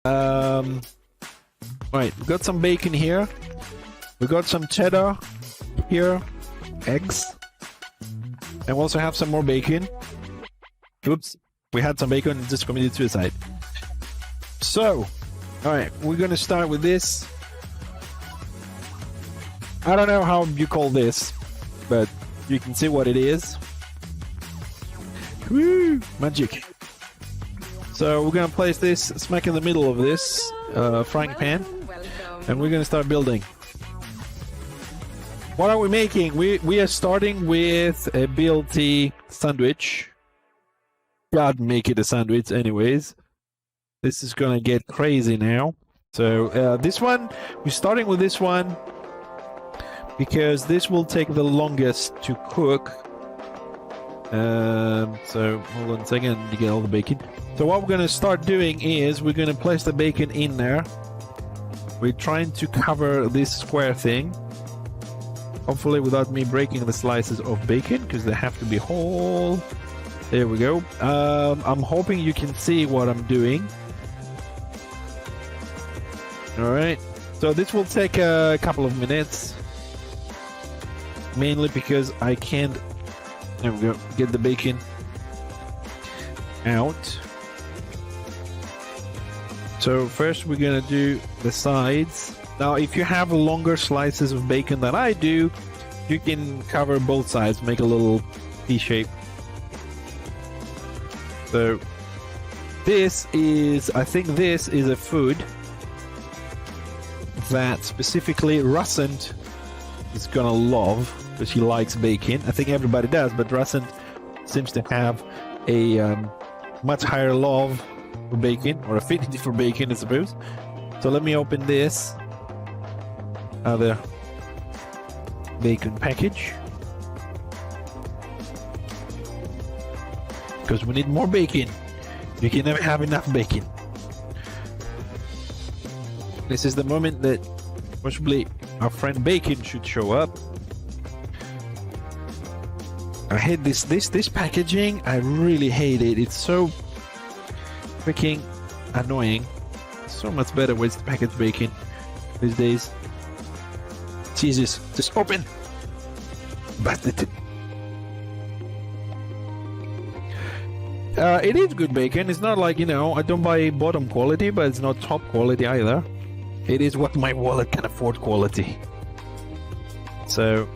Right, we got some bacon here. We got some cheddar here, eggs, and we also have some more bacon. Oops, we had some bacon and just committed suicide. So, all right, we're gonna start with this. I don't know how you call this, but you can see what it is. Woo! Magic. So we're gonna place this smack in the middle of this frying pan, and we're gonna start building. What are we making? We are starting with a BLT sandwich. God, make it a sandwich anyways. This is gonna get crazy now. So this one, we're starting with this one because this will take the longest to cook. So hold on a second to get all the bacon. So what we're gonna start doing is we're gonna place the bacon in there. We're trying to cover this square thing, hopefully without me breaking the slices of bacon, because they have to be whole. There we go. I'm hoping you can see what I'm doing. All right, so this will take a couple of minutes, mainly because I can't, there we go, get the bacon out. So first we're gonna do the sides. Now if you have longer slices of bacon than I do, you can cover both sides, make a little T shape. So this is, I think this is a food that specifically Russent is gonna love, because he likes bacon. I think everybody does, but Russent seems to have a much higher love for bacon, or affinity for bacon, I suppose. So let me open this other bacon package, because we need more bacon. You can never have enough bacon. This is the moment that possibly our friend Bacon should show up. I hate this packaging. I really hate it. It's so freaking annoying. So much better ways to package bacon these days. Jesus, just open. Bastard. It is good bacon. It's not like, you know, I don't buy bottom quality, but it's not top quality either. It is what my wallet can afford quality. So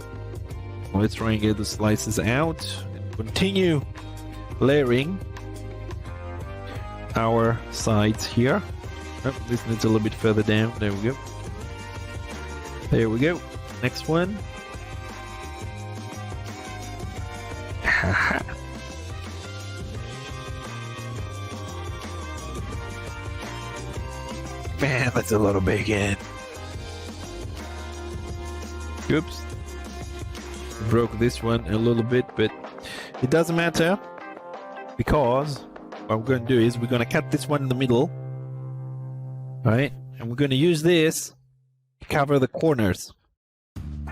let's try and get the slices out and continue layering our sides here. Oh, this needs a little bit further down. There we go. There we go. Next one. Man, that's a lot of bacon. Oops. Broke this one a little bit, but it doesn't matter, because what we're going to do is we're going to cut this one in the middle. Right? And we're going to use this to cover the corners.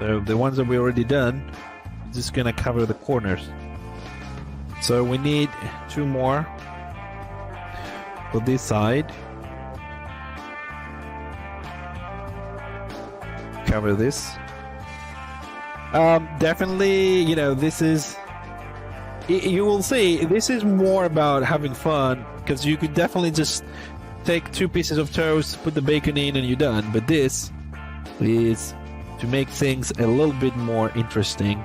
So the ones that we already done, just going to cover the corners. So we need 2 more for this side. Cover this. Definitely, you know, this is, you will see, this is more about having fun, because you could definitely just take 2 pieces of toast, put the bacon in, and you're done. But this is to make things a little bit more interesting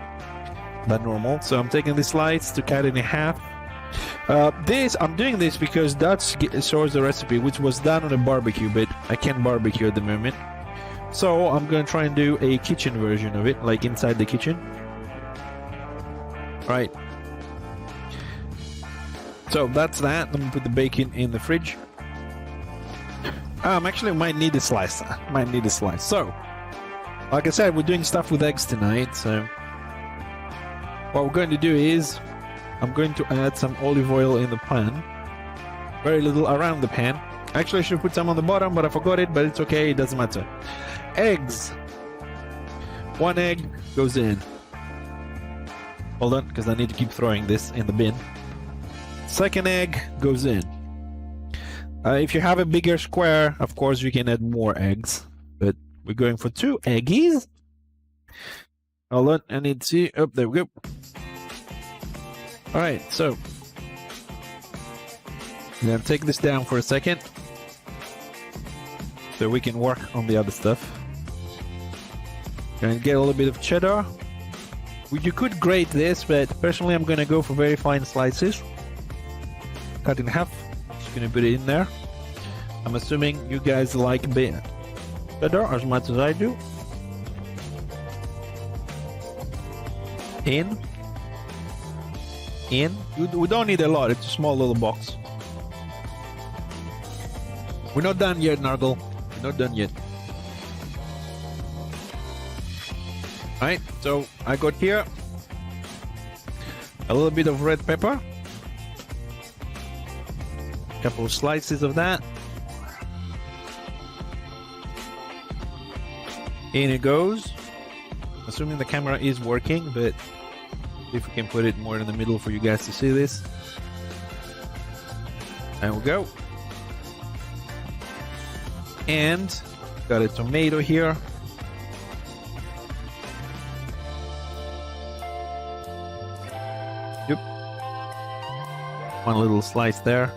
than normal. So I'm taking the slices to cut it in half. I'm doing this because Dutch shows the recipe, which was done on a barbecue, but I can't barbecue at the moment. So I'm going to try and do a kitchen version of it, like inside the kitchen. Right. So that's that. Let me put the bacon in the fridge. Actually, might need a slice. So, like I said, we're doing stuff with eggs tonight. So what we're going to do is I'm going to add some olive oil in the pan. Very little around the pan. Actually, I should put some on the bottom, but I forgot it, but it's okay. It doesn't matter. Eggs. 1 egg goes in. Hold on, because I need to keep throwing this in the bin. Second egg goes in. If you have a bigger square, of course you can add more eggs, but we're going for 2 eggies. Hold on, I need to see. Oh, there we go. All right, so I'm gonna take this down for a second so we can work on the other stuff. And get a little bit of cheddar. You could grate this, but personally I'm gonna go for very fine slices. Cut in half. Just gonna put it in there. I'm assuming you guys like cheddar as much as I do. In. We don't need a lot. It's a small little box. We're not done yet, Nargle. We're not done yet. Alright, so I got here a little bit of red pepper. A couple of slices of that. In it goes. Assuming the camera is working, but if we can put it more in the middle for you guys to see this. There we go. And got a tomato here. Yep. One little slice there.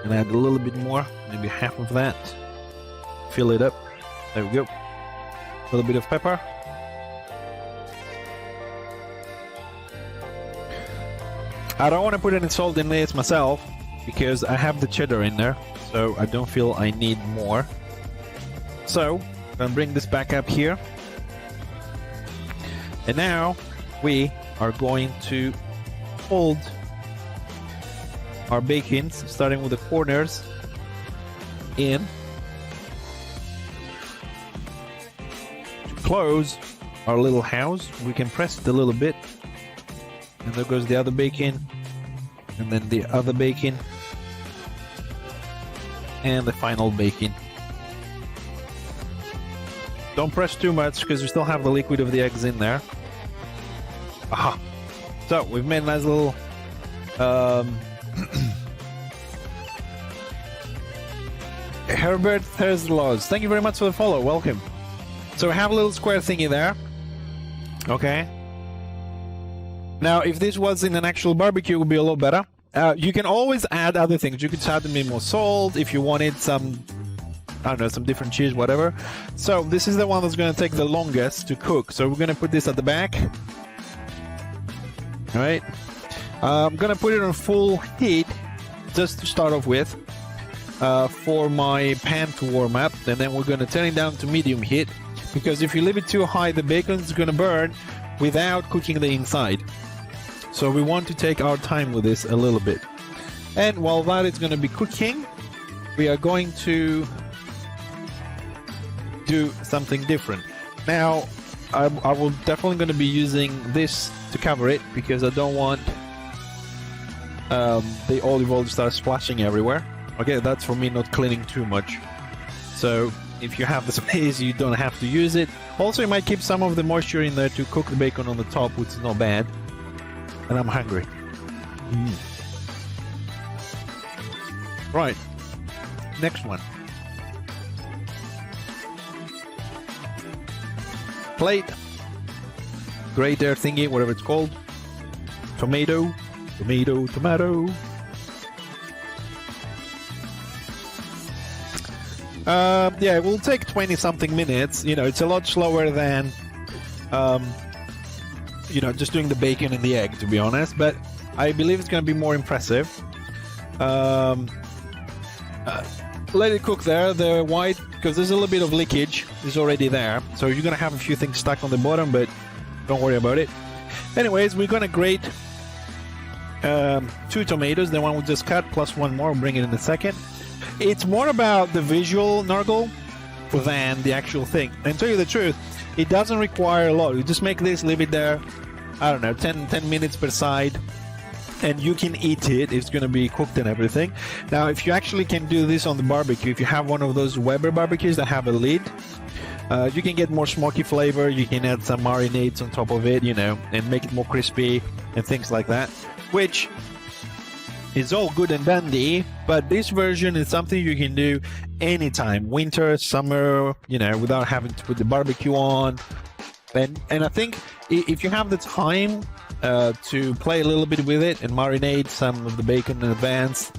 And add a little bit more, maybe half of that. Fill it up. There we go. A little bit of pepper. I don't want to put any salt in this myself because I have the cheddar in there, so I don't feel I need more. So I'm gonna bring this back up here, and now we are going to fold our bacons, starting with the corners in. To close our little house, we can press it a little bit. And there goes the other bacon, and then the other bacon, and the final bacon. Don't press too much because you still have the liquid of the eggs in there. Aha! So we've made a nice little Herbert Thursdays. Thank you very much for the follow. Welcome. So we have a little square thingy there. Okay. Now, if this was in an actual barbecue, it would be a lot better. You can always add other things. You could add a bit more salt if you wanted some, I don't know, some different cheese, whatever. So this is the one that's going to take the longest to cook. So we're going to put this at the back. All right. I'm going to put it on full heat just to start off with for my pan to warm up. And then we're going to turn it down to medium heat, because if you leave it too high, the bacon is going to burn without cooking the inside. So we want to take our time with this a little bit. And while that is going to be cooking, we are going to do something different. Now, I will definitely going to be using this to cover it, because I don't want the olive oil to start splashing everywhere. Okay, that's for me not cleaning too much. So if you have the space, you don't have to use it. Also, you might keep some of the moisture in there to cook the bacon on the top, which is not bad. And I'm hungry. Right. Next one. Plate. Grater thingy, whatever it's called. Tomato. Tomato, tomato. Yeah, it will take 20 something minutes. You know, it's a lot slower than you know, just doing the bacon and the egg, to be honest, but I believe it's going to be more impressive. Let it cook there, the white, because there's a little bit of leakage is already there, so you're going to have a few things stuck on the bottom, but don't worry about it. Anyways, we're going to grate 2 tomatoes, the one we just cut, plus one more. We'll bring it in a second. It's more about the visual, Nargle, than the actual thing. And to tell you the truth, it doesn't require a lot. You just make this, leave it there, I don't know, 10 minutes per side, and you can eat it. It's going to be cooked and everything. Now, if you actually can do this on the barbecue, if you have one of those Weber barbecues that have a lid, you can get more smoky flavor. You can add some marinades on top of it, you know, and make it more crispy and things like that, which is all good and dandy, but this version is something you can do anytime, winter, summer, you know, without having to put the barbecue on. And I think if you have the time to play a little bit with it and marinate some of the bacon in advance.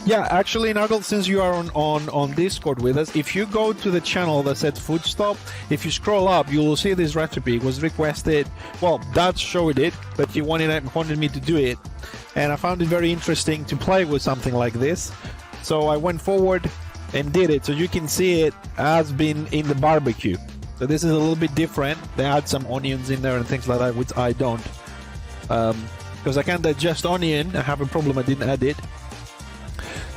Yeah, actually, Nuggle, since you are on Discord with us, if you go to the channel that said Food Stop, if you scroll up, you will see this recipe. It was requested. Well, Dad showed it, but he wanted me to do it, and I found it very interesting to play with something like this. So I went forward and did it, so you can see it has been in the barbecue. So this is a little bit different. They add some onions in there and things like that, which I don't, because I can't digest onion. I have a problem. I didn't add it.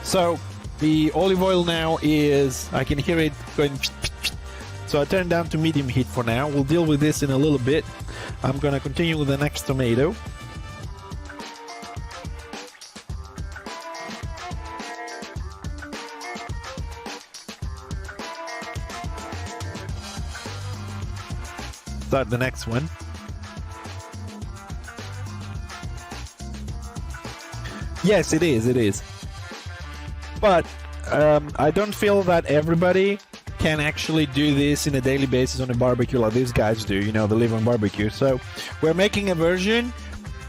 So the olive oil now is, I can hear it going, so I turned down to medium heat for now. We'll deal with this in a little bit. I'm gonna continue with the next tomato. Start the next one. Yes, it is. But I don't feel that everybody can actually do this in a daily basis on a barbecue like these guys do, you know, the live on barbecue. So we're making a version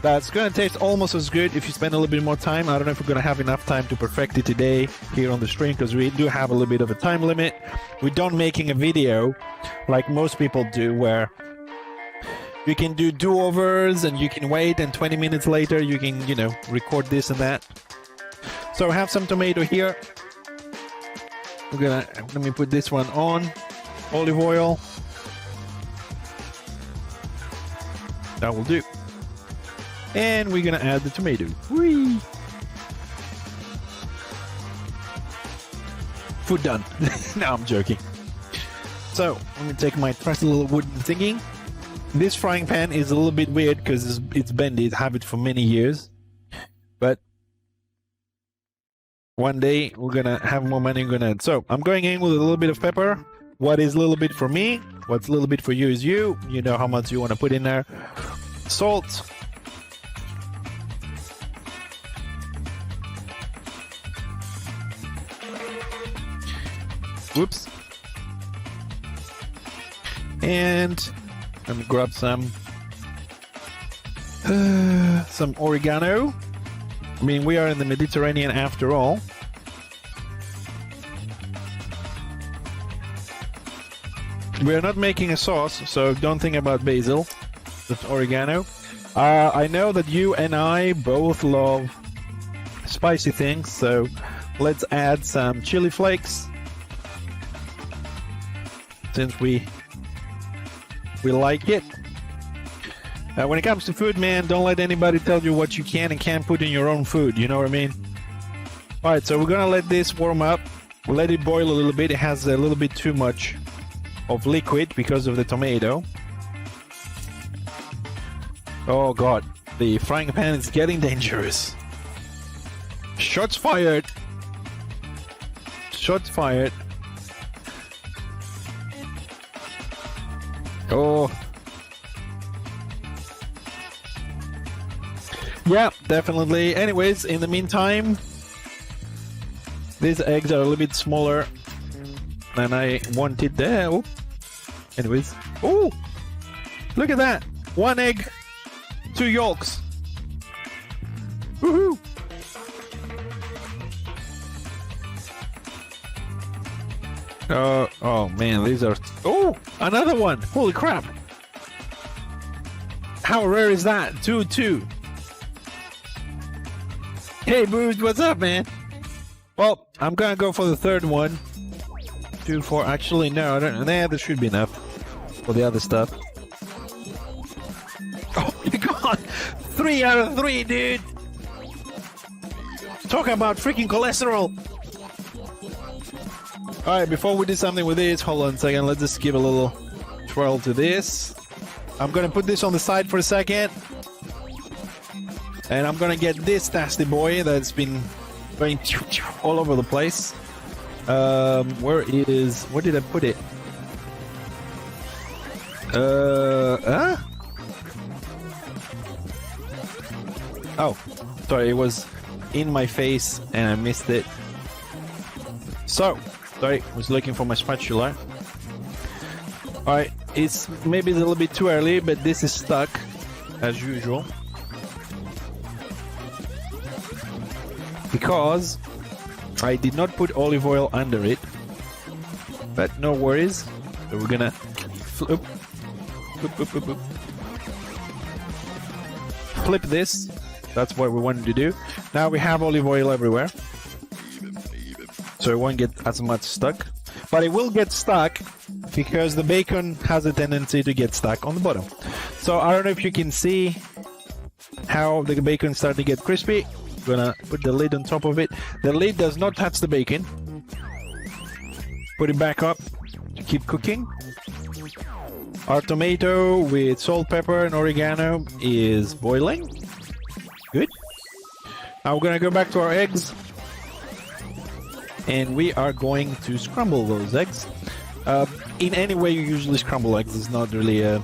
that's going to taste almost as good if you spend a little bit more time. I don't know if we're going to have enough time to perfect it today here on the stream, because we do have a little bit of a time limit. We don't making a video like most people do, where you can do do-overs and you can wait, and 20 minutes later you can, you know, record this and that. So I have some tomato here. Let me put this one on. Olive oil. That will do. And we're gonna add the tomato. Whee! Food done. No, I'm joking. So let me take my trusty little wooden thingy. This frying pan is a little bit weird because it's bendy. I have it for many years, but one day we're gonna have more money. So I'm going in with a little bit of pepper. What is a little bit for me, what's a little bit for you is you. You know how much you want to put in there. Salt. Whoops. And let me grab some oregano. I mean, we are in the Mediterranean after all. We are not making a sauce, so don't think about basil. That's oregano. I know that you and I both love spicy things, so let's add some chili flakes. Since we like it. When it comes to food, man, don't let anybody tell you what you can and can't put in your own food, you know what I mean? Alright, so we're gonna let this warm up. We'll let it boil a little bit. It has a little bit too much of liquid because of the tomato. Oh god, the frying pan is getting dangerous. Shots fired. Shots fired. Oh. Yeah, definitely. Anyways, in the meantime, these eggs are a little bit smaller than I wanted there. Oh. Anyways. Oh! Look at that! 1 egg, 2 yolks. Woohoo! Oh man, these are... Oh! Another one! Holy crap! How rare is that? 2-2. Hey, Boost, what's up, man? Well, I'm gonna go for the third one. 2, 4. Actually, no, I don't. Nah, there should be enough for the other stuff. Oh my god! 3 out of 3, dude! Talk about freaking cholesterol! Alright, before we do something with this, hold on a second. Let's just give a little twirl to this. I'm gonna put this on the side for a second. And I'm gonna get this nasty boy that's been going all over the place. Where did I put it? Oh, sorry, it was in my face and I missed it. So, sorry, was looking for my spatula. Alright, it's maybe a little bit too early, but this is stuck, as usual. Because I did not put olive oil under it. But no worries. So we're gonna flip this. That's what we wanted to do. Now we have olive oil everywhere. So it won't get as much stuck. But it will get stuck because the bacon has a tendency to get stuck on the bottom. So I don't know if you can see how the bacon starts to get crispy. I'm gonna put the lid on top of it. The lid does not touch the bacon. Put it back up to keep cooking. Our tomato with salt, pepper, and oregano is boiling. Good. Now we're gonna go back to our eggs. And we are going to scramble those eggs. In any way you usually scramble eggs is not really a...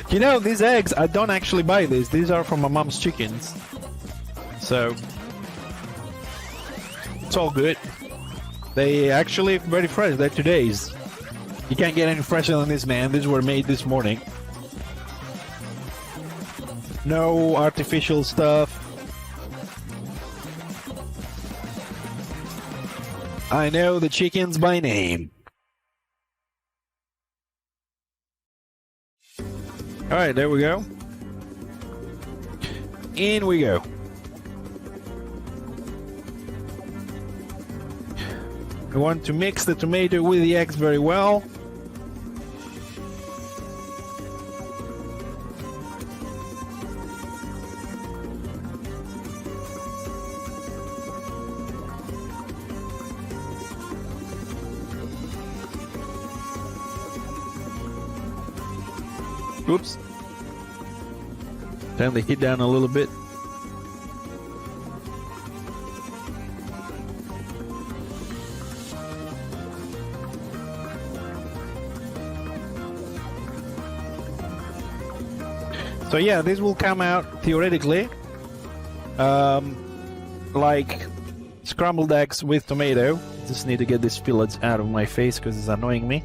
You know, these eggs, I don't actually buy these. These are from my mom's chickens. So... it's all good. They actually very fresh. They're today's. You can't get any fresher than this, man. These were made this morning. No artificial stuff. I know the chickens by name. Alright, there we go. In we go. We want to mix the tomato with the eggs very well. Oops. Turn the heat down a little bit. So yeah, this will come out theoretically like scrambled eggs with tomato. Just need to get these fillets out of my face because it's annoying me.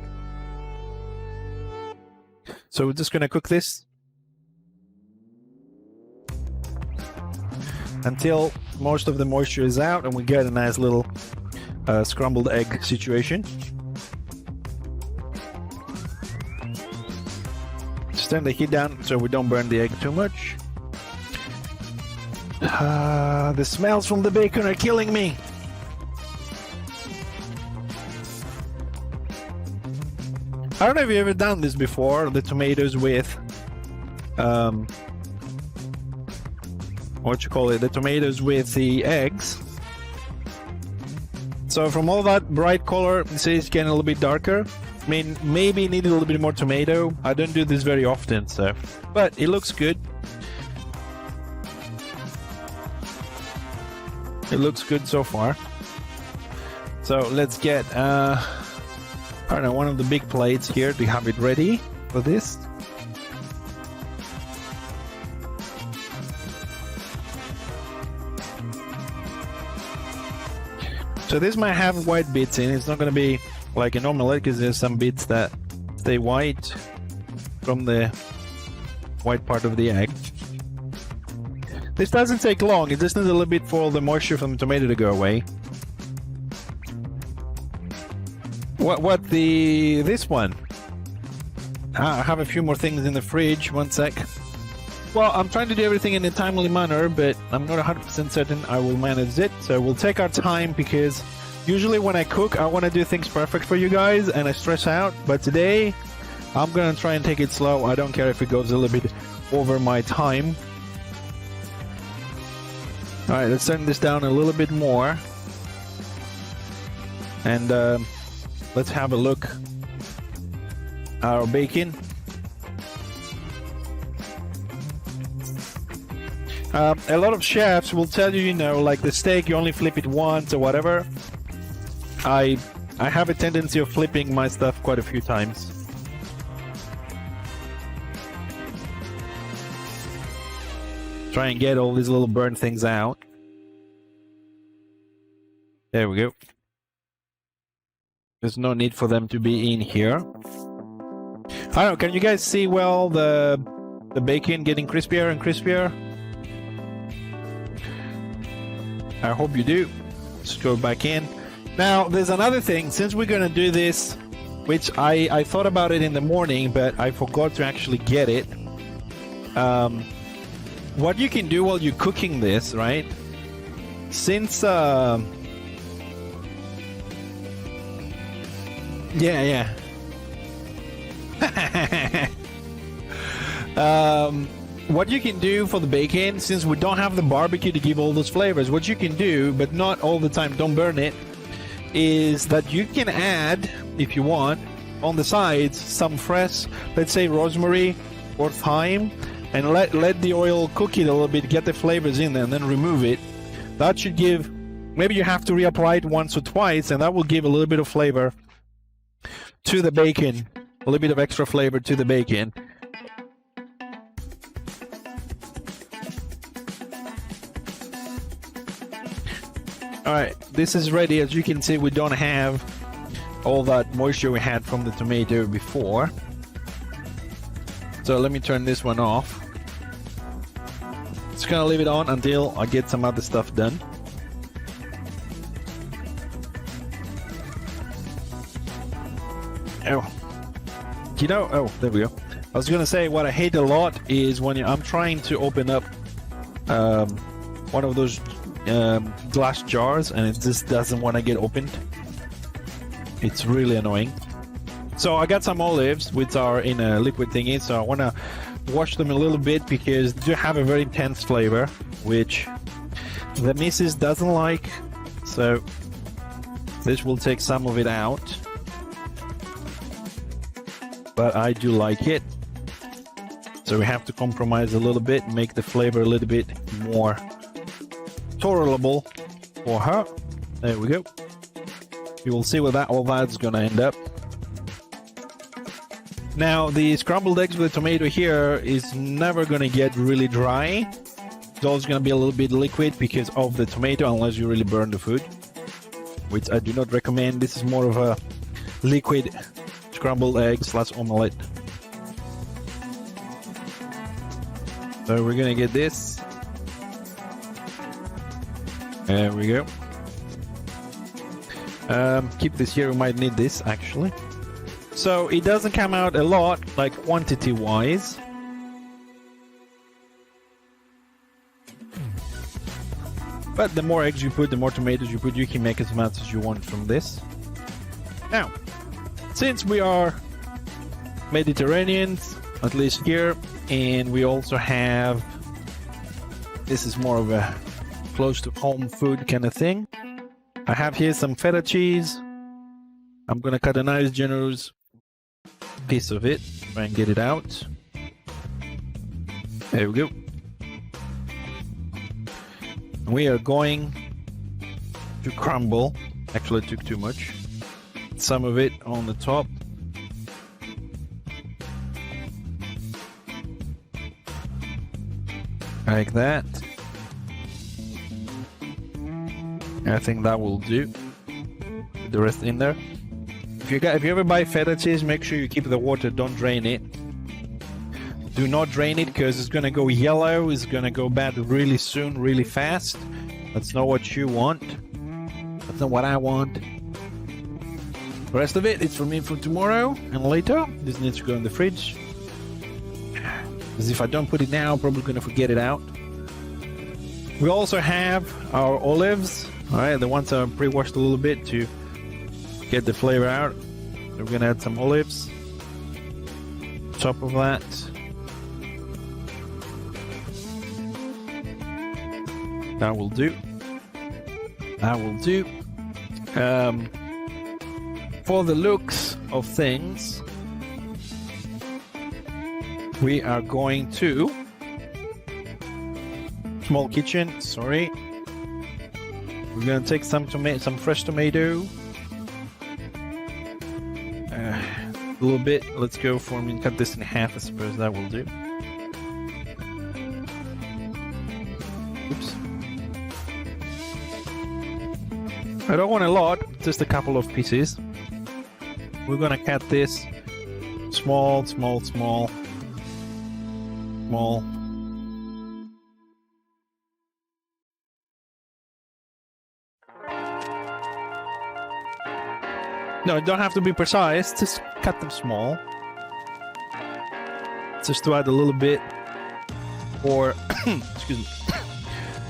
So we're just gonna cook this until most of the moisture is out and we get a nice little scrambled egg situation. Just turn the heat down so we don't burn the egg too much. The smells from the bacon are killing me. I don't know if you've ever done this before, the tomatoes with what you call it, the tomatoes with the eggs. So from all that bright color, you see it's getting a little bit darker. I mean, maybe need a little bit more tomato. I don't do this very often, so, but it looks good. It looks good so far. So let's get I don't know, one of the big plates here to have it ready for this. So this might have white bits in it. It's not going to be like an omelette because there's some bits that stay white from the white part of the egg. This doesn't take long. It just needs a little bit for all the moisture from the tomato to go away. This one? I have a few more things in the fridge. One sec. Well, I'm trying to do everything in a timely manner, but I'm not 100% certain I will manage it. So we'll take our time because usually when I cook, I want to do things perfect for you guys and I stress out. But today, I'm going to try and take it slow. I don't care if it goes a little bit over my time. Alright, let's turn this down a little bit more. And let's have a look at our bacon. A lot of chefs will tell you, you know, like the steak, you only flip it once or whatever. I have a tendency of flipping my stuff quite a few times. Try and get all these little burnt things out. There we go. There's no need for them to be in here. I don't know, can you guys see well the bacon getting crispier and crispier? I hope you do. Let's go back in. Now, there's another thing. Since we're going to do this, which I thought about it in the morning, but I forgot to actually get it. What you can do while you're cooking this, right? Since... Yeah. What you can do for the bacon, since we don't have the barbecue to give all those flavors, what you can do, but not all the time, don't burn it, is that you can add, if you want, on the sides, some fresh, let's say rosemary or thyme, and let the oil cook it a little bit, get the flavors in there, and then remove it. That should give, maybe you have to reapply it once or twice, and that will give a little bit of flavor to the bacon, a little bit of extra flavor to the bacon. Alright, this is ready. As you can see, we don't have all that moisture we had from the tomato before. So let me turn this one off. Just gonna leave it on until I get some other stuff done. Oh, you know, oh, there we go. I was gonna say what I hate a lot is when I'm trying to open up one of those glass jars and it just doesn't want to get opened. It's really annoying. So I got some olives which are in a liquid thingy, so I want to wash them a little bit because they do have a very intense flavor which the missus doesn't like, so this will take some of it out, but I do like it, so we have to compromise a little bit, make the flavor a little bit more tolerable for her. There we go. You will see where all that's gonna end up. Now the scrambled eggs with the tomato here is never gonna get really dry. It's always gonna be a little bit liquid because of the tomato, unless you really burn the food, which I do not recommend. This is more of a liquid scrambled egg / omelette. So we're gonna get this. There we go. Keep this here, we might need this actually. So it doesn't come out a lot, like quantity wise. But the more eggs you put, the more tomatoes you put, you can make as much as you want from this. Now, since we are Mediterraneans, at least here, and we also have, this is more of a close to home food kind of thing. I have here some feta cheese. I'm gonna cut a nice generous piece of it, try and get it out. There we go. We are going to crumble, actually I took too much, some of it on the top. Like that. I think that will do. Put the rest in there. If you ever buy feta cheese, make sure you keep the water, don't drain it. Do not drain it because it's gonna go yellow, it's gonna go bad really soon, really fast. That's not what you want. That's not what I want. The rest of it is for me for tomorrow and later. This needs to go in the fridge. Because if I don't put it now, I'm probably gonna forget it out. We also have our olives. Alright, the ones are pre-washed a little bit to get the flavor out. So we're gonna add some olives. Top of that. That will do. That will do. For the looks of things, we are going to small kitchen. Sorry, we're gonna take some fresh tomato. A little bit. Let's go for cut this in half. I suppose that will do. I don't want a lot, just a couple of pieces. We're gonna cut this small, small, small, small. No, you don't have to be precise, just cut them small. Just to add a little bit for, excuse me,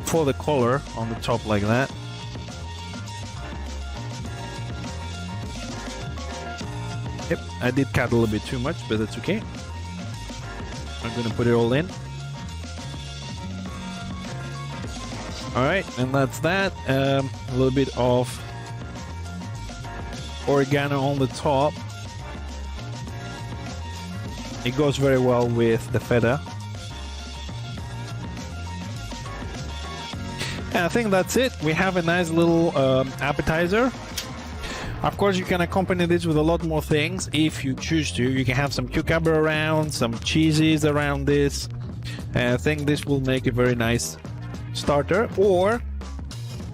for the color on the top like that. Yep, I did cut a little bit too much, but that's okay. I'm gonna put it all in. Alright, and that's that. A little bit of oregano on the top. It goes very well with the feta. And I think that's it. We have a nice little appetizer. Of course, you can accompany this with a lot more things if you choose to. You can have some cucumber around, some cheeses around this. And I think this will make a very nice starter. Or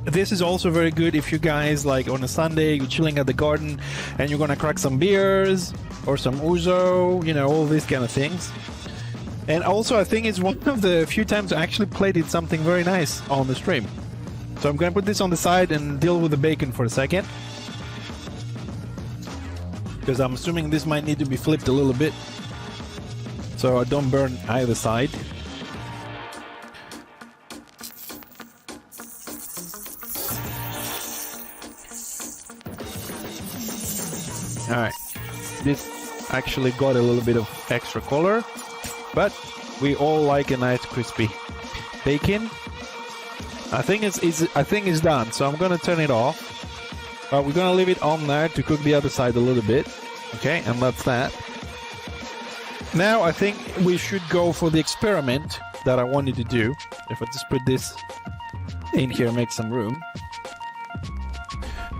this is also very good if you guys, like on a Sunday, you're chilling at the garden and you're gonna crack some beers or some ouzo, you know, all these kind of things. And also, I think it's one of the few times I actually plated something very nice on the stream. So I'm gonna put this on the side and deal with the bacon for a second, because I'm assuming this might need to be flipped a little bit so I don't burn either side. Alright, this actually got a little bit of extra color, but we all like a nice crispy bacon. I think it's done, so I'm gonna turn it off. We're gonna leave it on there to cook the other side a little bit. Okay, and that's that. Now I think we should go for the experiment that I wanted to do. If I just put this in here, make some room.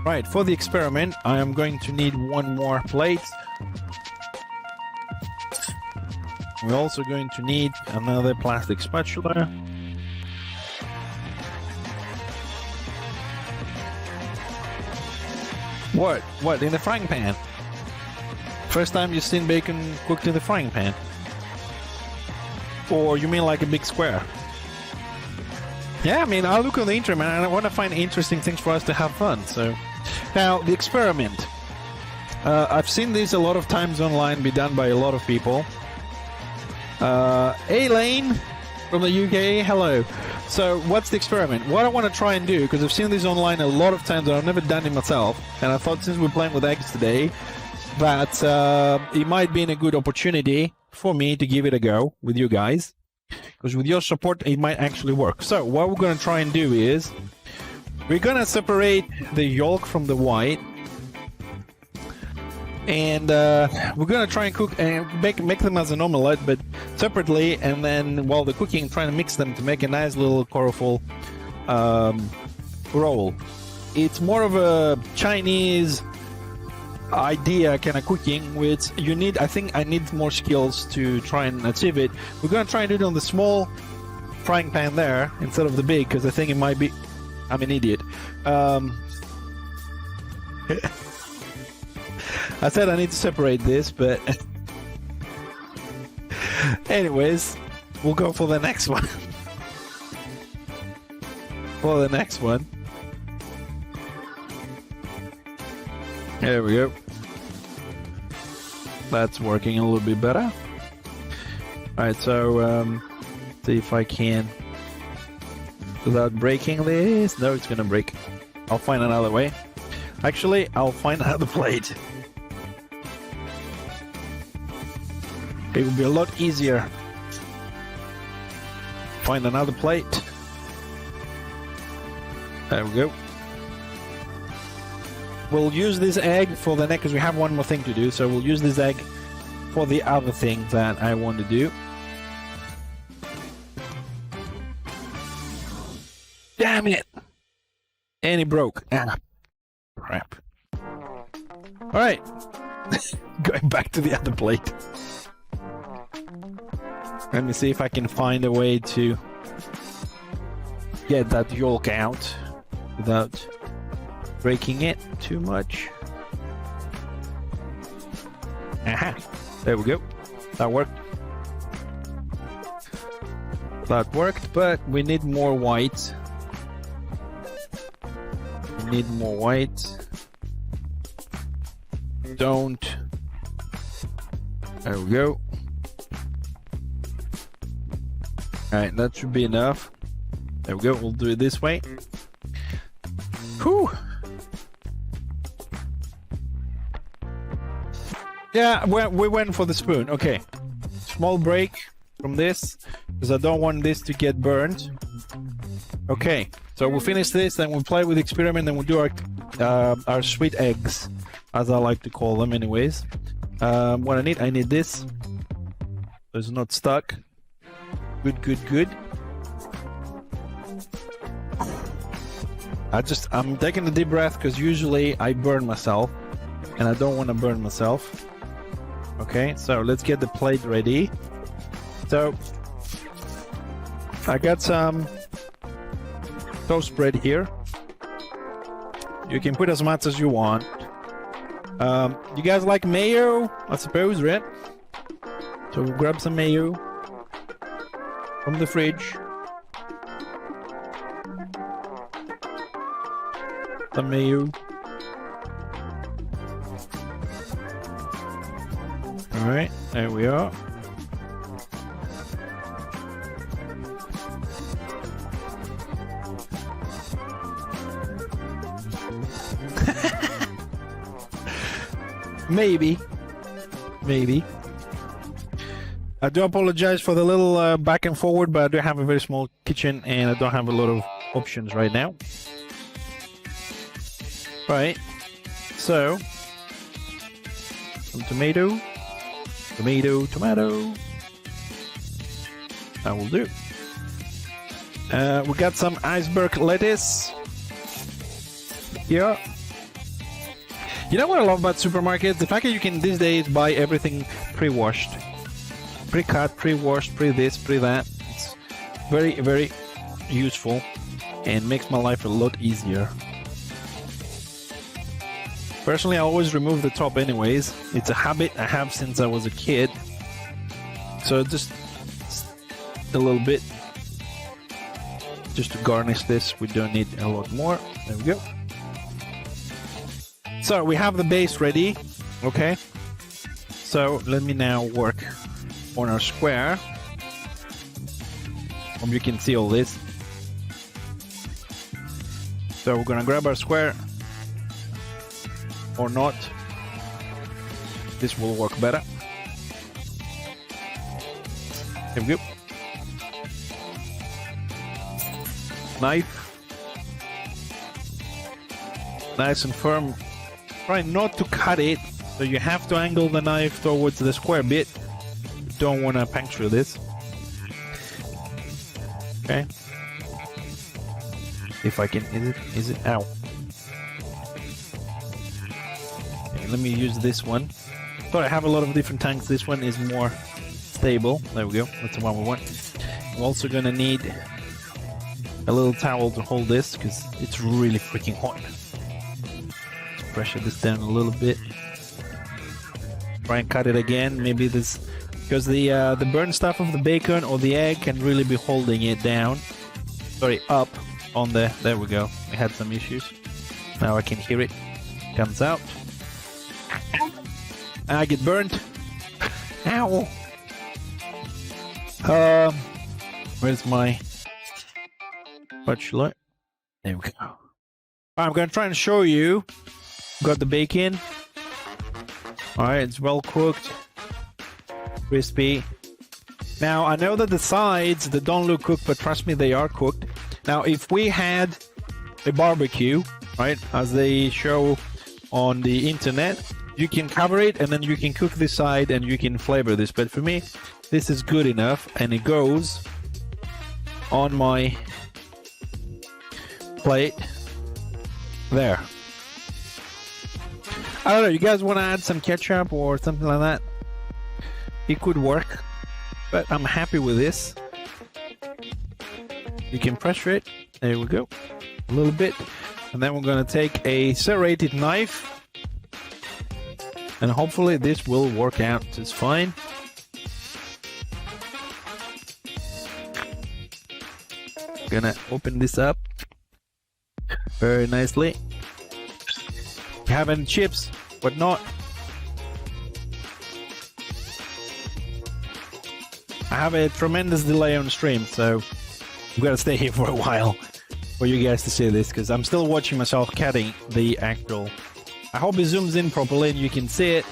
Right, for the experiment, I am going to need one more plate. We're also going to need another plastic spatula. What? What? In the frying pan? First time you've seen bacon cooked in the frying pan? Or you mean like a big square? Yeah, I mean, I'll look on the internet and I want to find interesting things for us to have fun, so... Now, the experiment. I've seen this a lot of times online be done by a lot of people. Elaine from the UK, hello. So, what's the experiment? What I want to try and do, because I've seen this online a lot of times and I've never done it myself, and I thought since we're playing with eggs today, that it might be a good opportunity for me to give it a go with you guys. Because with your support, it might actually work. So, what we're going to try and do is, we're going to separate the yolk from the white. And we're going to try and cook and make them as an omelette, but separately. And then while they're cooking, trying to mix them to make a nice little colorful roll. It's more of a Chinese idea kind of cooking, which you need. I think I need more skills to try and achieve it. We're going to try and do it on the small frying pan there instead of the big, because I think it might be... I'm an idiot. I said I need to separate this, but... Anyways, we'll go for the next one. For the next one. There we go. That's working a little bit better. Alright, so see if I can, without breaking this. No, it's gonna break. I'll find another way. Actually, I'll find another plate. It will be a lot easier. Find another plate. There we go. We'll use this egg for the next, because we have one more thing to do, so we'll use this egg for the other thing that I want to do. Damn it! And it broke. Ah, crap. Alright. Going back to the other plate. Let me see if I can find a way to get that yolk out without breaking it too much. Aha! There we go. That worked. That worked, but we need more white. We need more white. Don't. There we go. Alright, that should be enough. There we go, we'll do it this way. Whew! Yeah, we went for the spoon. Okay. Small break from this, because I don't want this to get burned. Okay, so we'll finish this, then we'll play with the experiment, then we'll do our sweet eggs, as I like to call them anyways. What I need this. So it's not stuck. Good, good, good. I'm taking a deep breath because usually I burn myself and I don't want to burn myself. Okay, so let's get the plate ready. So I got some toast bread here. You can put as much as you want. You guys like mayo? I suppose, right? So we'll grab some mayo from the fridge. Some mayo. Alright, there we are. Maybe. I do apologize for the little back and forward, but I do have a very small kitchen and I don't have a lot of options right now. Right, so some tomato. That will do. We got some iceberg lettuce. Yeah. You know what I love about supermarkets? The fact that you can these days buy everything pre-washed. Pre-cut, pre-washed, pre-this, pre-that. It's very, very useful and makes my life a lot easier. Personally, I always remove the top anyways. It's a habit I have since I was a kid. So just a little bit. Just to garnish this, we don't need a lot more. There we go. So we have the base ready. Okay. So let me now work on our square. Hope you can see all this. So we're gonna grab our square. Or not. This will work better. There we go. Knife. Nice and firm. Try not to cut it, so you have to angle the knife towards the square bit. You don't want to puncture this. Okay. If I can, is it, ow. Okay, let me use this one. But I have a lot of different tanks. This one is more stable. There we go. That's the one we want. I'm also gonna need a little towel to hold this because it's really freaking hot. Let's pressure this down a little bit. Try and cut it again. Maybe this, because the burnt stuff of the bacon or the egg can really be holding it down. Sorry, up on the. There we go. We had some issues. Now I can hear it. Comes out. I get burnt. Ow. Where's my spatula? There we go. I'm gonna try and show you. Got the bacon. Alright, it's well cooked. Crispy. Now, I know that the sides, they don't look cooked, but trust me, they are cooked. Now, if we had a barbecue, right, as they show on the internet, you can cover it and then you can cook this side and you can flavor this. But for me, this is good enough and it goes on my plate there. I don't know, you guys want to add some ketchup or something like that? It could work, but I'm happy with this. You can pressure it. There we go. A little bit. And then we're gonna take a serrated knife, and hopefully this will work out just fine. Gonna open this up very nicely. Having chips, whatnot. I have a tremendous delay on stream, so I'm gonna stay here for a while for you guys to see this, because I'm still watching myself cutting the actual. I hope it zooms in properly and you can see it.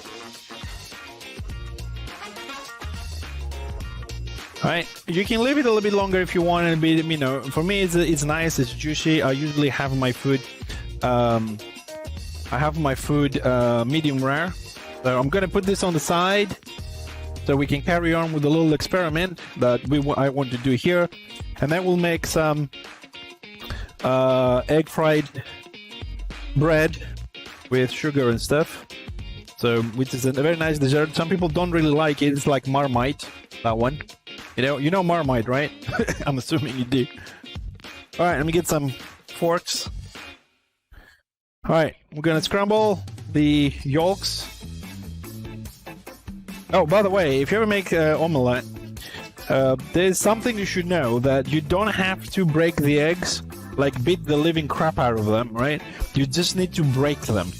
Alright, you can leave it a little bit longer if you want it to be, you know, for me it's nice, it's juicy. I usually have my food, medium rare. So I'm gonna put this on the side so we can carry on with a little experiment that I want to do here. And then we'll make some egg fried bread with sugar and stuff. So, which is a very nice dessert. Some people don't really like it. It's like Marmite, that one. You know Marmite, right? I'm assuming you do. All right, let me get some forks. All right, we're gonna scramble the yolks. Oh, by the way, if you ever make omelette, there's something you should know, that you don't have to break the eggs, like beat the living crap out of them, right? You just need to break them.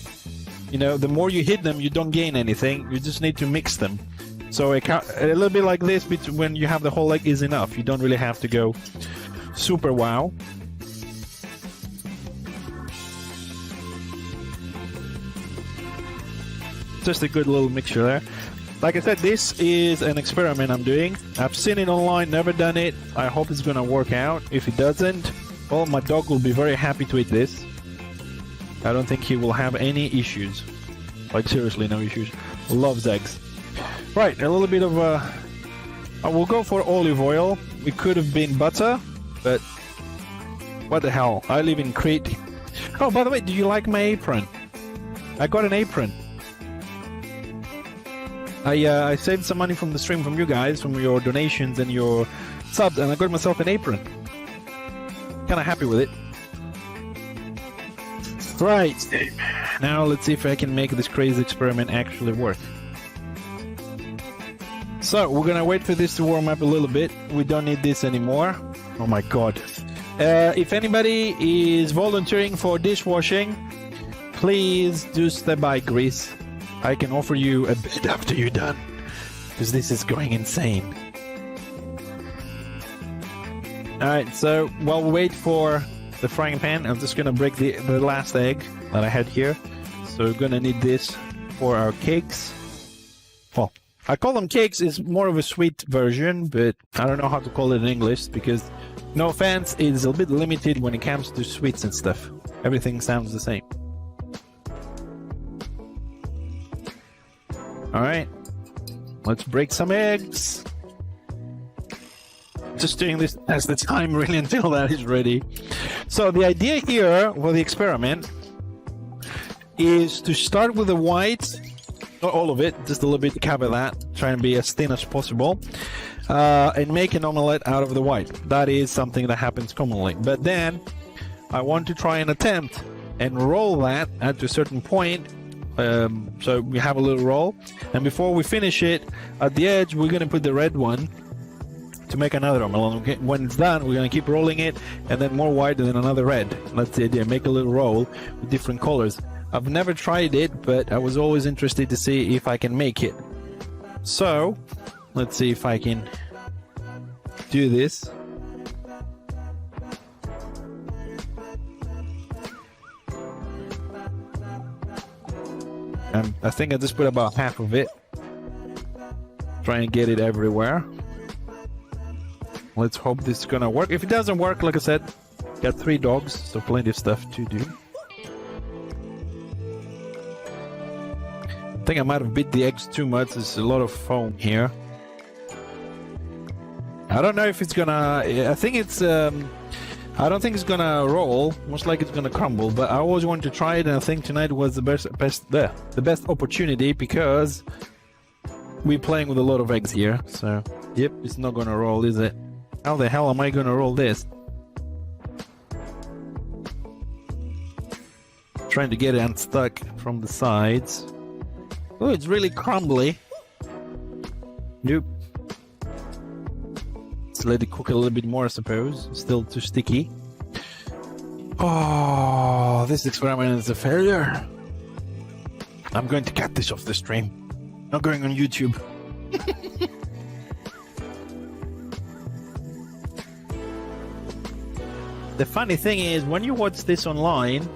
You know, the more you hit them, you don't gain anything. You just need to mix them. So a little bit like this, when you have the whole egg is enough. You don't really have to go super wow. Just a good little mixture there. Like I said, this is an experiment I'm doing. I've seen it online, never done it. I hope it's gonna work out. If it doesn't, well, my dog will be very happy to eat this. I don't think he will have any issues. Like, seriously, no issues. Loves eggs. Right, a little bit of I will go for olive oil. It could have been butter, but what the hell? I live in Crete. Oh, by the way, do you like my apron? I got an apron. I saved some money from the stream from you guys, from your donations and your subs, and I got myself an apron. Kinda happy with it. Right, now let's see if I can make this crazy experiment actually work. So, we're gonna wait for this to warm up a little bit. We don't need this anymore. Oh my god. If anybody is volunteering for dishwashing, please do step by grease. I can offer you a bit after you're done, because this is going insane. Alright, so while we wait for the frying pan, I'm just gonna break the last egg that I had here. So we're gonna need this for our cakes. Well, I call them cakes, it's more of a sweet version, but I don't know how to call it in English, because, no offense, it's a bit limited when it comes to sweets and stuff. Everything sounds the same. Alright, let's break some eggs. Just doing this as the time really until that is ready. So the idea here for the experiment is to start with the white, not all of it, just a little bit to cover that, try and be as thin as possible, and make an omelette out of the white. That is something that happens commonly. But then I want to try and attempt and roll that at a certain point. So we have a little roll, and before we finish it, at the edge we're going to put the red one to make another omelette. Okay? When it's done, we're going to keep rolling it, and then more white, and then another red. That's the idea, make a little roll with different colors. I've never tried it, but I was always interested to see if I can make it. So let's see if I can do this. I think I just put about half of it. Try and get it everywhere. Let's hope this is gonna work. If it doesn't work, like I said, got 3 dogs, so plenty of stuff to do. I think I might have beat the eggs too much. There's a lot of foam here. I don't know if it's gonna... I think it's... I don't think it's gonna roll. Most likely it's gonna crumble, but I always wanted to try it, and I think tonight was the best opportunity, because we're playing with a lot of eggs here. So, yep, it's not gonna roll, is it? How the hell am I gonna roll this? trying to get it unstuck from the sides. Oh, it's really crumbly. Nope. Let's let it cook a little bit more, I suppose. Still too sticky. Oh, this experiment is a failure. I'm going to cut this off the stream. Not going on YouTube. The funny thing is, when you watch this online,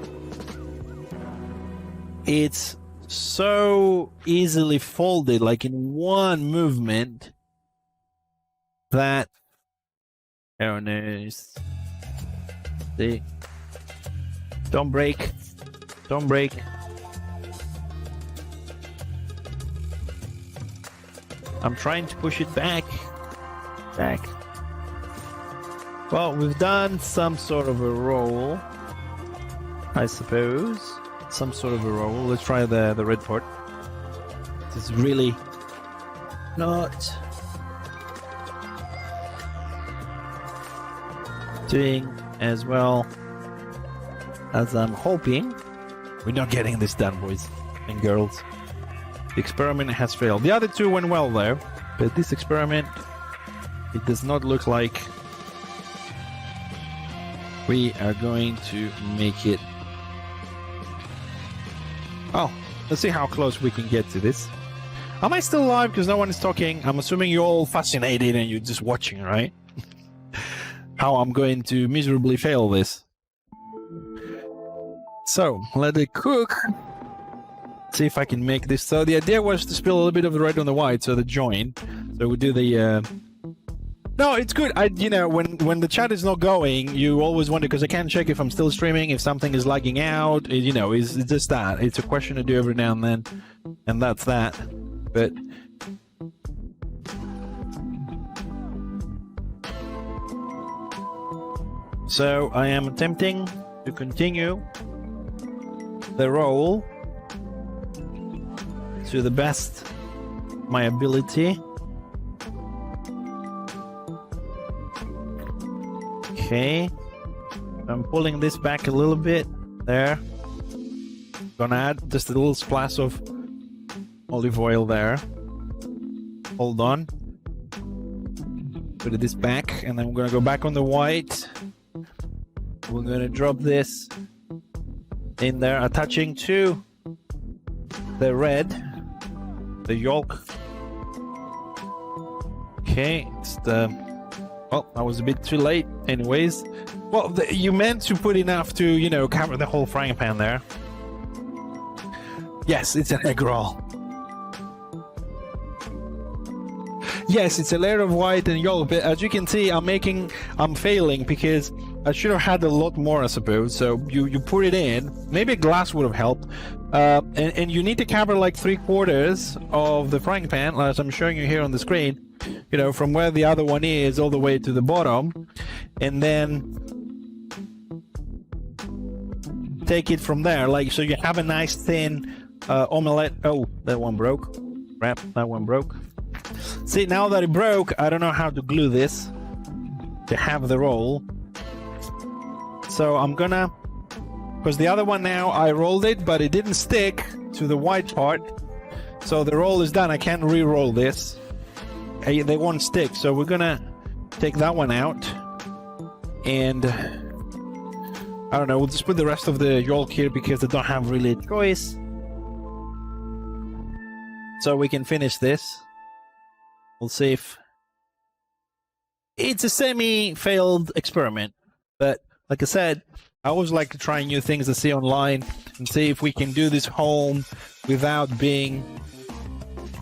it's so easily folded, like in one movement, that... Oh no. See? Don't break. Don't break. I'm trying to push it back. Back. Well, we've done some sort of a roll, I suppose. Some sort of a roll. Let's try the red part. This is really not doing as well as I'm hoping. We're not getting this done, boys and girls. The experiment has failed. The other two went well though, but this experiment, it does not look like we are going to make it. Oh, let's see how close we can get to this. Am I still live? Because no one is talking. I'm assuming you're all fascinated and you're just watching, right? How I'm going to miserably fail this. So, let it cook. See if I can make this. So the idea was to spill a little bit of the red on the white, so the join. So we do the... No, it's good. You know, when the chat is not going, you always wonder, because I can't check if I'm still streaming, if something is lagging out. You know, it's just that. It's a question to do every now and then, and that's that. But... So I am attempting to continue the roll to the best of my ability. Okay, I'm pulling this back a little bit there. Gonna add just a little splash of olive oil there. Hold on. Put this back, and then we're gonna go back on the white. We're gonna drop this in there, attaching to the red, the yolk. Okay, it's the... Well, I was a bit too late anyways. Well, you meant to put enough to, you know, cover the whole frying pan there. Yes, it's an egg roll. Yes, it's a layer of white and yolk, but as you can see, I'm failing because I should have had a lot more, I suppose. So you put it in. Maybe a glass would have helped. And you need to cover like 3/4 of the frying pan, as I'm showing you here on the screen. You know, from where the other one is all the way to the bottom, and then take it from there, like, so you have a nice thin omelette. Oh, that one broke. Crap, that one broke. See, now that it broke, I don't know how to glue this to have the roll. So I'm gonna, because the other one now I rolled it, but it didn't stick to the white part. So the roll is done. I can't re-roll this. They won't stick. So we're gonna take that one out, and I don't know. We'll just put the rest of the yolk here because I don't have really a choice. So we can finish this. We'll see if it's a semi-failed experiment, but like I said, I always like to try new things I see online and see if we can do this home without being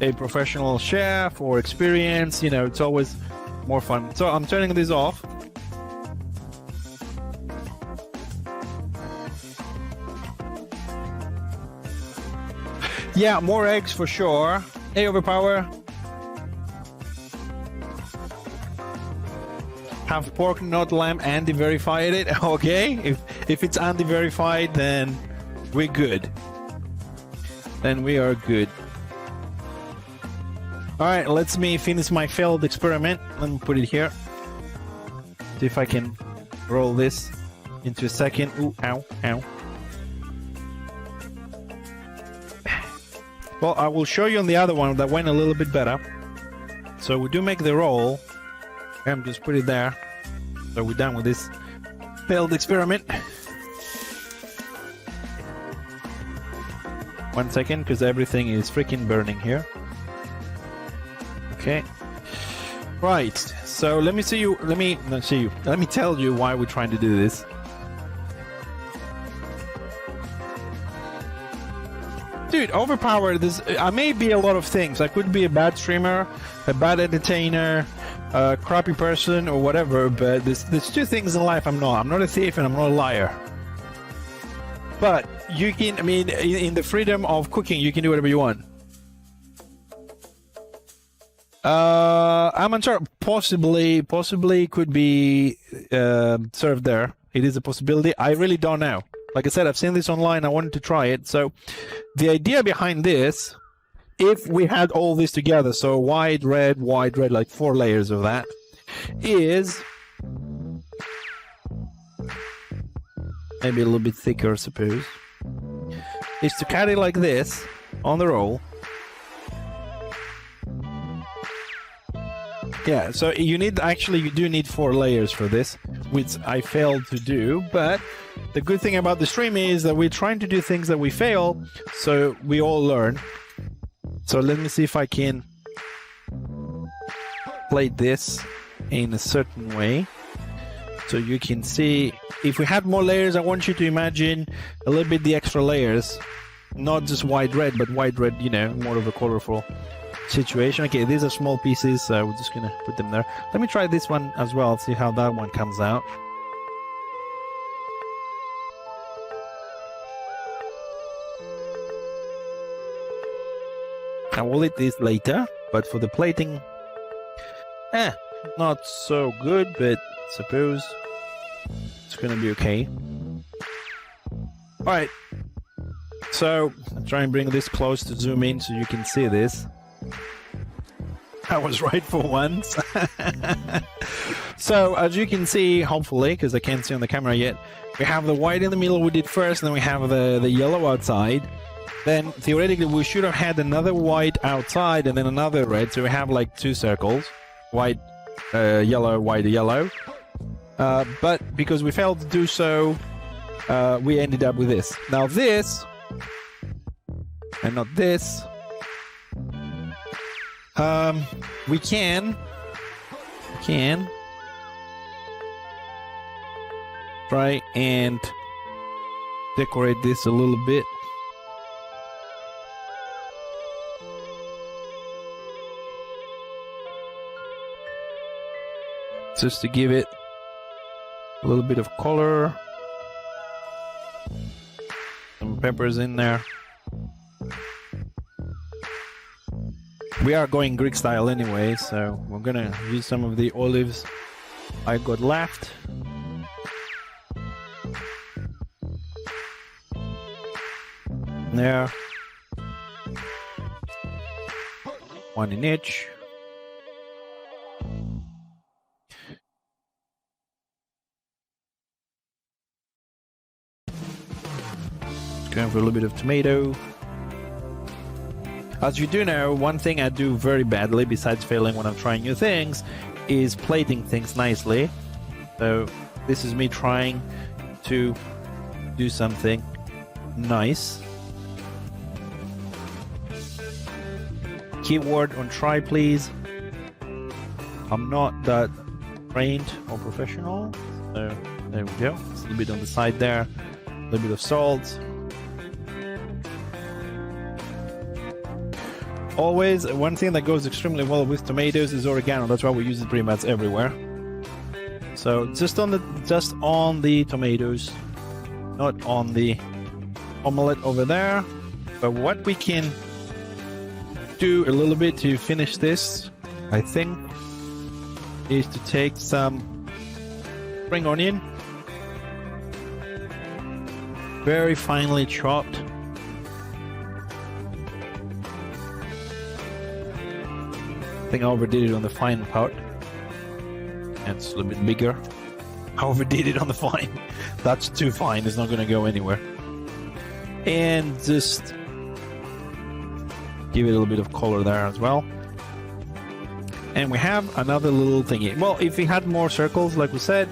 a professional chef or experience. You know, it's always more fun. So I'm turning this off. Yeah, more eggs for sure. Hey, Overpower. Have pork, not lamb. Andy verified it. Okay, if it's Andy verified, then we're good. Then we are good. All right, let me finish my failed experiment. Let me put it here. See if I can roll this into a second. Ooh, ow, ow. Well, I will show you on the other one that went a little bit better. So we do make the roll. And just put it there. So we're done with this failed experiment. 1 second, because everything is freaking burning here. Okay. Right. So let me see you. Let me not see you. Let me tell you why we're trying to do this. Dude, overpowered. This I may be a lot of things. I could be a bad streamer, a bad entertainer, a crappy person, or whatever. But there's two things in life I'm not. I'm not a thief and I'm not a liar. But you can. I mean, in the freedom of cooking, you can do whatever you want. I'm unsure. Possibly could be served there. It is a possibility. I really don't know. Like I said, I've seen this online. I wanted to try it. So the idea behind this, if we had all this together, so white, red, like 4 layers of that, is maybe a little bit thicker, I suppose, is to cut it like this on the roll. Yeah, so you do need 4 layers for this, which I failed to do, but the good thing about the stream is that we're trying to do things that we fail, so we all learn. So let me see if I can plate this in a certain way, so you can see. If we had more layers, I want you to imagine a little bit the extra layers, not just white red, but white red, you know, more of a colorful situation. Okay, these are small pieces, so we're just gonna put them there. Let me try this one as well, see how that one comes out. I will eat this later, but for the plating, not so good, but suppose it's gonna be okay. Alright, so I'll try and bring this close to zoom in so you can see this. I was right for once. So as you can see, hopefully, because I can't see on the camera yet, we have the white in the middle we did first, and then we have the yellow outside. Then theoretically we should have had another white outside and then another red, so we have like 2 circles, white, yellow, white, yellow. But because we failed to do so, we ended up with this. Now this, and not this, we can try and decorate this a little bit. Just to give it a little bit of color. Some peppers in there. We are going Greek style anyway, so we're gonna use some of the olives I got left. There. 1 in each. Going for a little bit of tomato. As you do know, one thing I do very badly, besides failing when I'm trying new things, is plating things nicely. So this is me trying to do something nice. Keyword on try, please. I'm not that trained or professional, so there we go. Just a little bit on the side there, a little bit of salt. Always, one thing that goes extremely well with tomatoes is oregano. That's why we use it pretty much everywhere. So just on the tomatoes, not on the omelette over there. But what we can do a little bit to finish this, I think, is to take some spring onion, very finely chopped. I think I overdid it on the fine part. It's a little bit bigger. I overdid it on the fine. That's too fine. It's not going to go anywhere. And just Give it a little bit of color there as well. And we have another little thingy. Well, if we had more circles, like we said,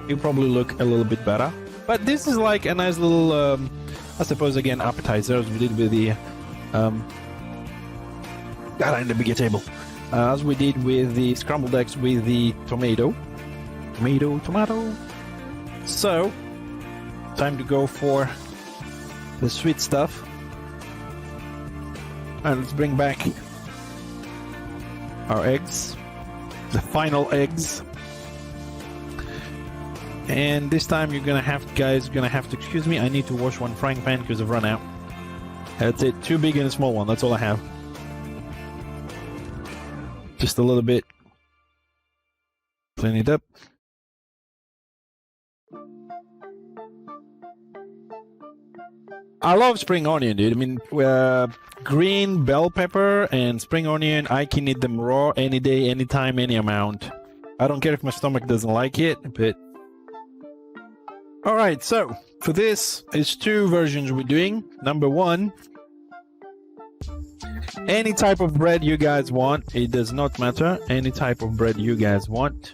it would probably look a little bit better. But this is like a nice little, I suppose, again, appetizer, as we did with the, in the bigger table. As we did with the scrambled eggs with the tomato. Tomato. So, time to go for the sweet stuff. And let's bring back our eggs, the final eggs. And this time you're gonna have to excuse me, I need to wash one frying pan because I've run out. That's it, too big and a small one, that's all I have. Just a little bit. Clean it up. I love spring onion, dude. I mean, green bell pepper and spring onion, I can eat them raw any day, anytime, any amount. I don't care if my stomach doesn't like it, but... Alright, so, for this, it's two versions we're doing. Number one, any type of bread you guys want. It does not matter. Any type of bread you guys want.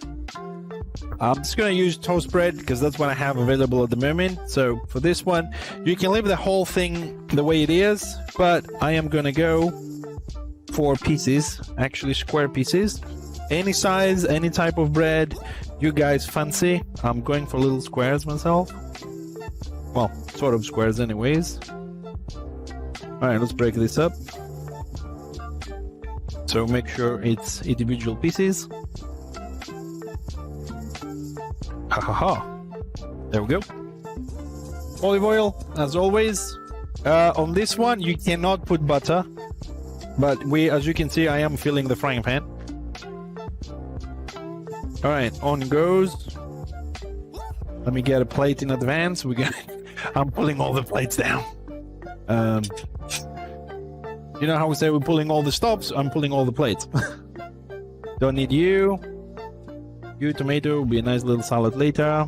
I'm just going to use toast bread because that's what I have available at the moment. So for this one, you can leave the whole thing the way it is, but I am going to go for pieces, actually square pieces. Any size, any type of bread you guys fancy. I'm going for little squares myself. Well, sort of squares anyways. Alright, let's break this up. So make sure it's individual pieces. Ha ha ha. There we go. Olive oil, as always. On this one, you cannot put butter. But as you can see, I am filling the frying pan. Alright, on goes. Let me get a plate in advance. I'm pulling all the plates down. You know how we say we're pulling all the stops? I'm pulling all the plates. Don't need you. You tomato will be a nice little salad later.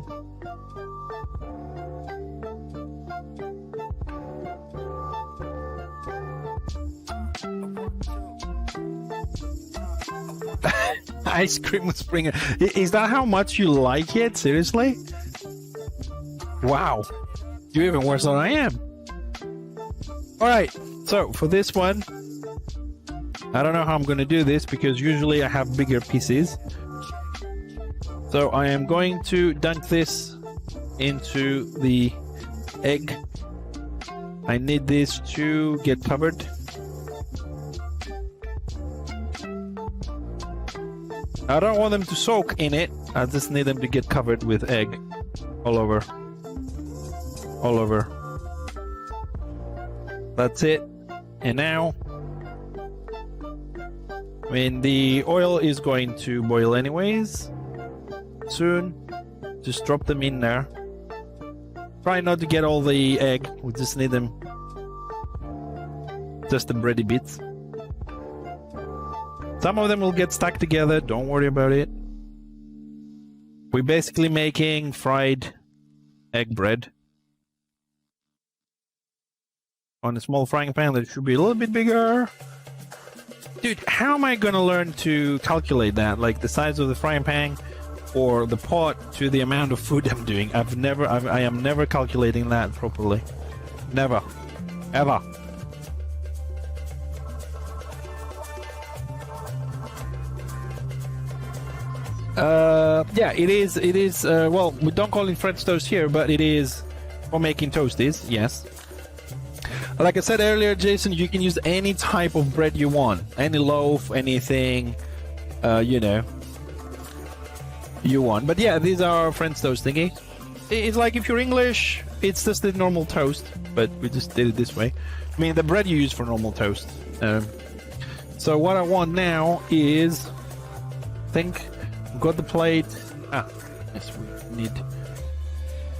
Ice cream with spring. Is that how much you like it? Seriously? Wow. You're even worse than I am. Alright, so for this one, I don't know how I'm going to do this because usually I have bigger pieces. So I am going to dunk this into the egg. I need this to get covered. I don't want them to soak in it. I just need them to get covered with egg all over. All over. That's it. And now, I mean, the oil is going to boil anyways. Soon, just drop them in there. Try not to get all the egg. We just need them, just the bready bits. Some of them will get stuck together. Don't worry about it. We're basically making fried egg bread on a small frying pan that should be a little bit bigger. Dude, how am I gonna learn to calculate that? Like the size of the frying pan or the pot to the amount of food I'm doing. I am never calculating that properly. Never. Ever. Yeah, it is, well, we don't call it French toast here, but it is for making toasties, yes. Like I said earlier, Jason, you can use any type of bread you want. Any loaf, anything, you know, you want. But yeah, these are French toast thingy. It's like if you're English, it's just the normal toast, but we just did it this way. I mean, the bread you use for normal toast. So what I want now is, I think, got the plate. Yes, we need.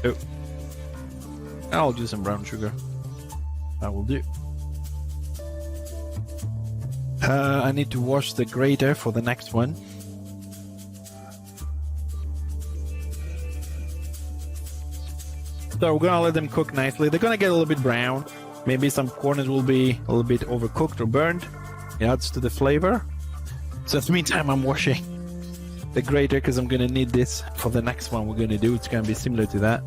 Oh, I'll do some brown sugar. That will do. I need to wash the grater for the next one. So we're gonna let them cook nicely. They're gonna get a little bit brown. Maybe some corners will be a little bit overcooked or burned. It adds to the flavor. So in the meantime, I'm washing the grater because I'm gonna need this for the next one we're gonna do. It's gonna be similar to that.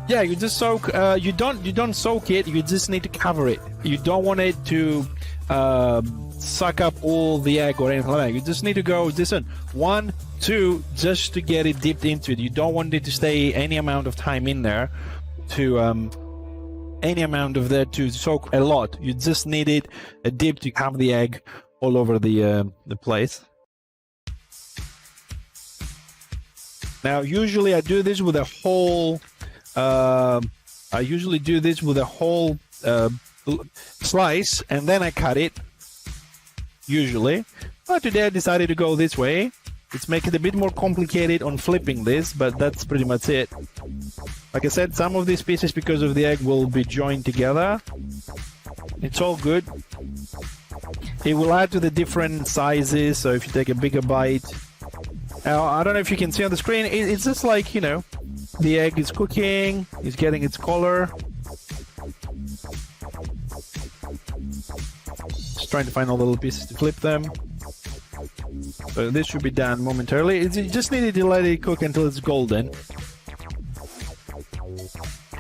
Yeah, you just soak. You don't soak it. You just need to cover it. You don't want it to suck up all the egg or anything like that. You just need to go this one, 1, 2, just to get it dipped into it. You don't want it to stay any amount of time in there to any amount of that to soak a lot. You just need it a dip to have the egg all over the place. Now, usually I do this with a whole. I usually do this with a whole slice, and then I cut it. Usually, but today I decided to go this way. It's making it a bit more complicated on flipping this, but that's pretty much it. Like I said, some of these pieces, because of the egg, will be joined together. It's all good. It will add to the different sizes, so if you take a bigger bite. Now, I don't know if you can see on the screen, it's just like, you know, the egg is cooking, it's getting its color. Just trying to find all the little pieces to flip them. So this should be done momentarily. You just needed to let it cook until it's golden.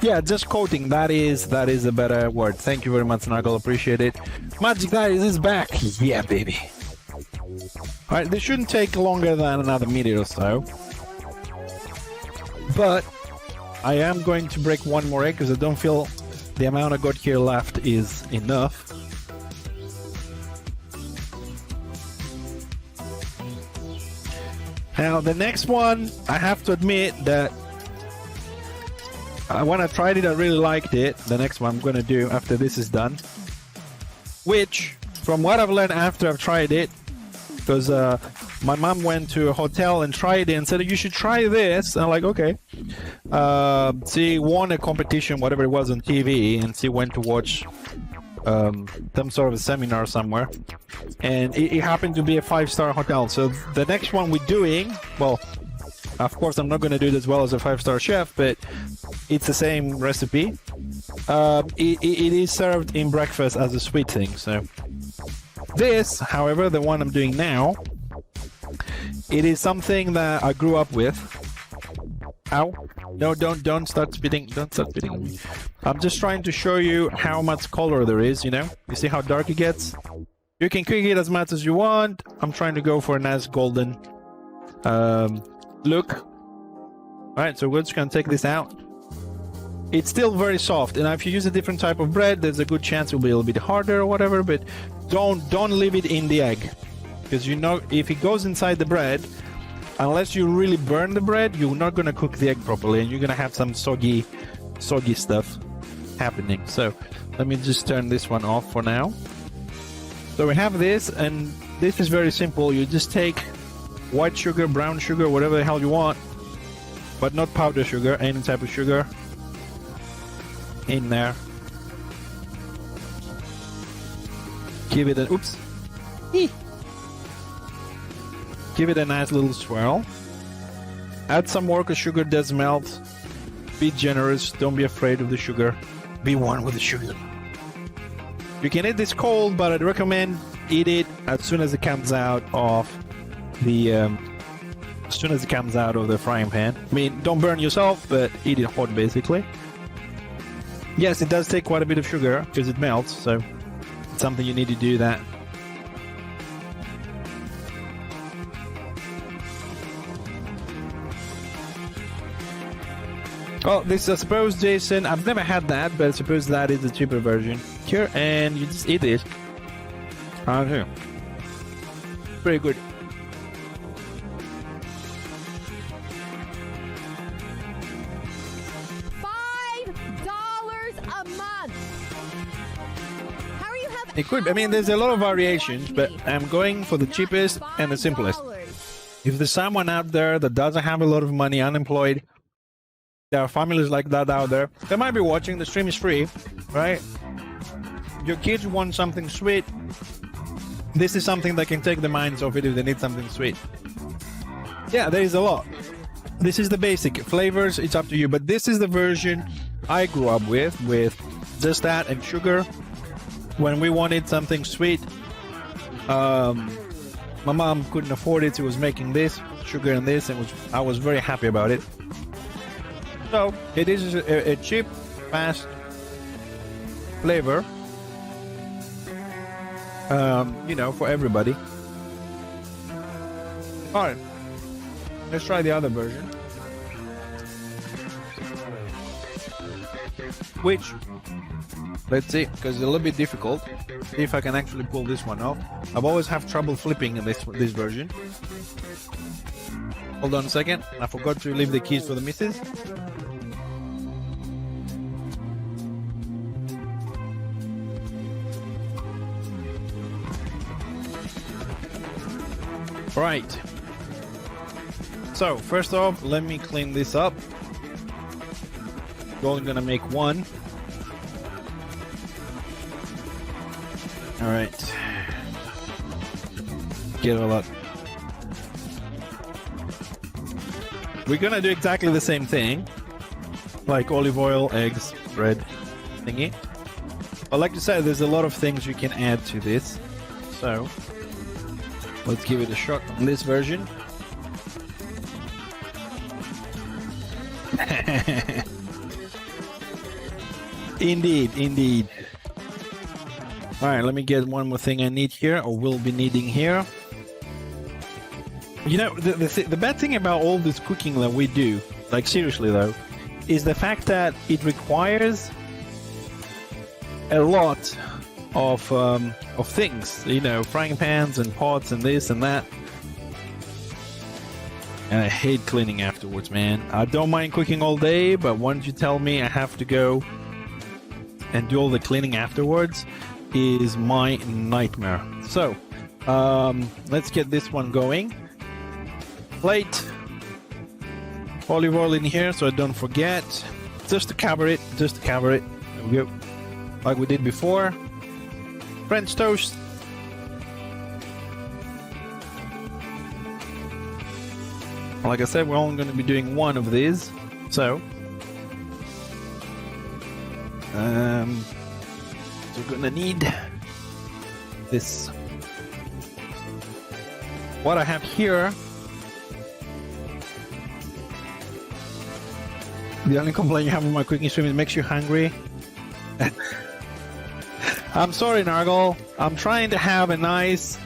Yeah, just coating. That is a better word. Thank you very much, Snuggle. Appreciate it. Magic Dice is back. Yeah, baby. Alright, this shouldn't take longer than another minute or so. But I am going to break one more egg because I don't feel the amount I got here left is enough. Now, the next one, I have to admit that when I tried it, I really liked it. The next one I'm going to do after this is done. Which, from what I've learned after I've tried it, because my mom went to a hotel and tried it and said, you should try this. And I'm like, okay. She won a competition, whatever it was, on TV, and she went to watch some sort of a seminar somewhere. And it happened to be a 5-star hotel. So the next one we're doing, well, of course, I'm not going to do it as well as a 5-star chef, but it's the same recipe. It is served in breakfast as a sweet thing. So this, however, the one I'm doing now, it is something that I grew up with. Ow. No, don't start spitting. Don't start spitting on me. I'm just trying to show you how much color there is, you know? You see how dark it gets? You can cook it as much as you want. I'm trying to go for a nice golden look. Alright, so we're just gonna take this out. It's still very soft, and if you use a different type of bread, there's a good chance it'll be a little bit harder or whatever, but don't leave it in the egg. Because you know, if it goes inside the bread, unless you really burn the bread, you're not gonna cook the egg properly, and you're gonna have some soggy stuff happening. So let me just turn this one off for now. So we have this, and this is very simple. You just take white sugar, brown sugar, whatever the hell you want, but not powder sugar, any type of sugar, in there. Give it a give it a nice little swirl. Add some more because sugar does melt. Be generous, don't be afraid of the sugar. Be one with the sugar. You can eat this cold, but I'd recommend eat it as soon as it comes out of the frying pan. I mean, don't burn yourself, but eat it hot, basically. Yes, it does take quite a bit of sugar because it melts, so it's something you need to do that. Well, this, I suppose, Jason, I've never had that, but I suppose that is the cheaper version. Here, and you just eat it. Here. Very good. It could. I mean, there's a lot of variations, but I'm going for the cheapest and the simplest. If there's someone out there that doesn't have a lot of money, unemployed, there are families like that out there, they might be watching. The stream is free, right? Your kids want something sweet. This is something that can take the minds off it if they need something sweet. Yeah, there is a lot. This is the basic flavors. It's up to you, but this is the version I grew up with just that and sugar. When we wanted something sweet, my mom couldn't afford it. She was making this sugar and this, and I was very happy about it. So it is a cheap, fast flavor, you know, for everybody. All right, let's try the other version, which, let's see, because it's a little bit difficult. See if I can actually pull this one off. I've always have trouble flipping in this version. Hold on a second, I forgot to leave the keys for the missus. Right. So first off, let me clean this up. We're only gonna make one. All right. Get a lot. We're gonna do exactly the same thing, like olive oil, eggs, bread, thingy. But like I said, there's a lot of things you can add to this. So let's give it a shot on this version. Indeed, indeed. All right, let me get one more thing I need here, or will be needing here. You know, the bad thing about all this cooking that we do, like seriously though, is the fact that it requires a lot of things. You know, frying pans and pots and this and that. And I hate cleaning afterwards, man. I don't mind cooking all day, but once you tell me I have to go and do all the cleaning afterwards, is my nightmare. So let's get this one going. Plate, olive oil in here so I don't forget, just to cover it, there we go, like we did before. French toast, like I said, we're only going to be doing one of these, so we're gonna need this. What I have here, the only complaint you have with my cooking stream is it makes you hungry. I'm sorry, Nargle. I'm trying to have a nice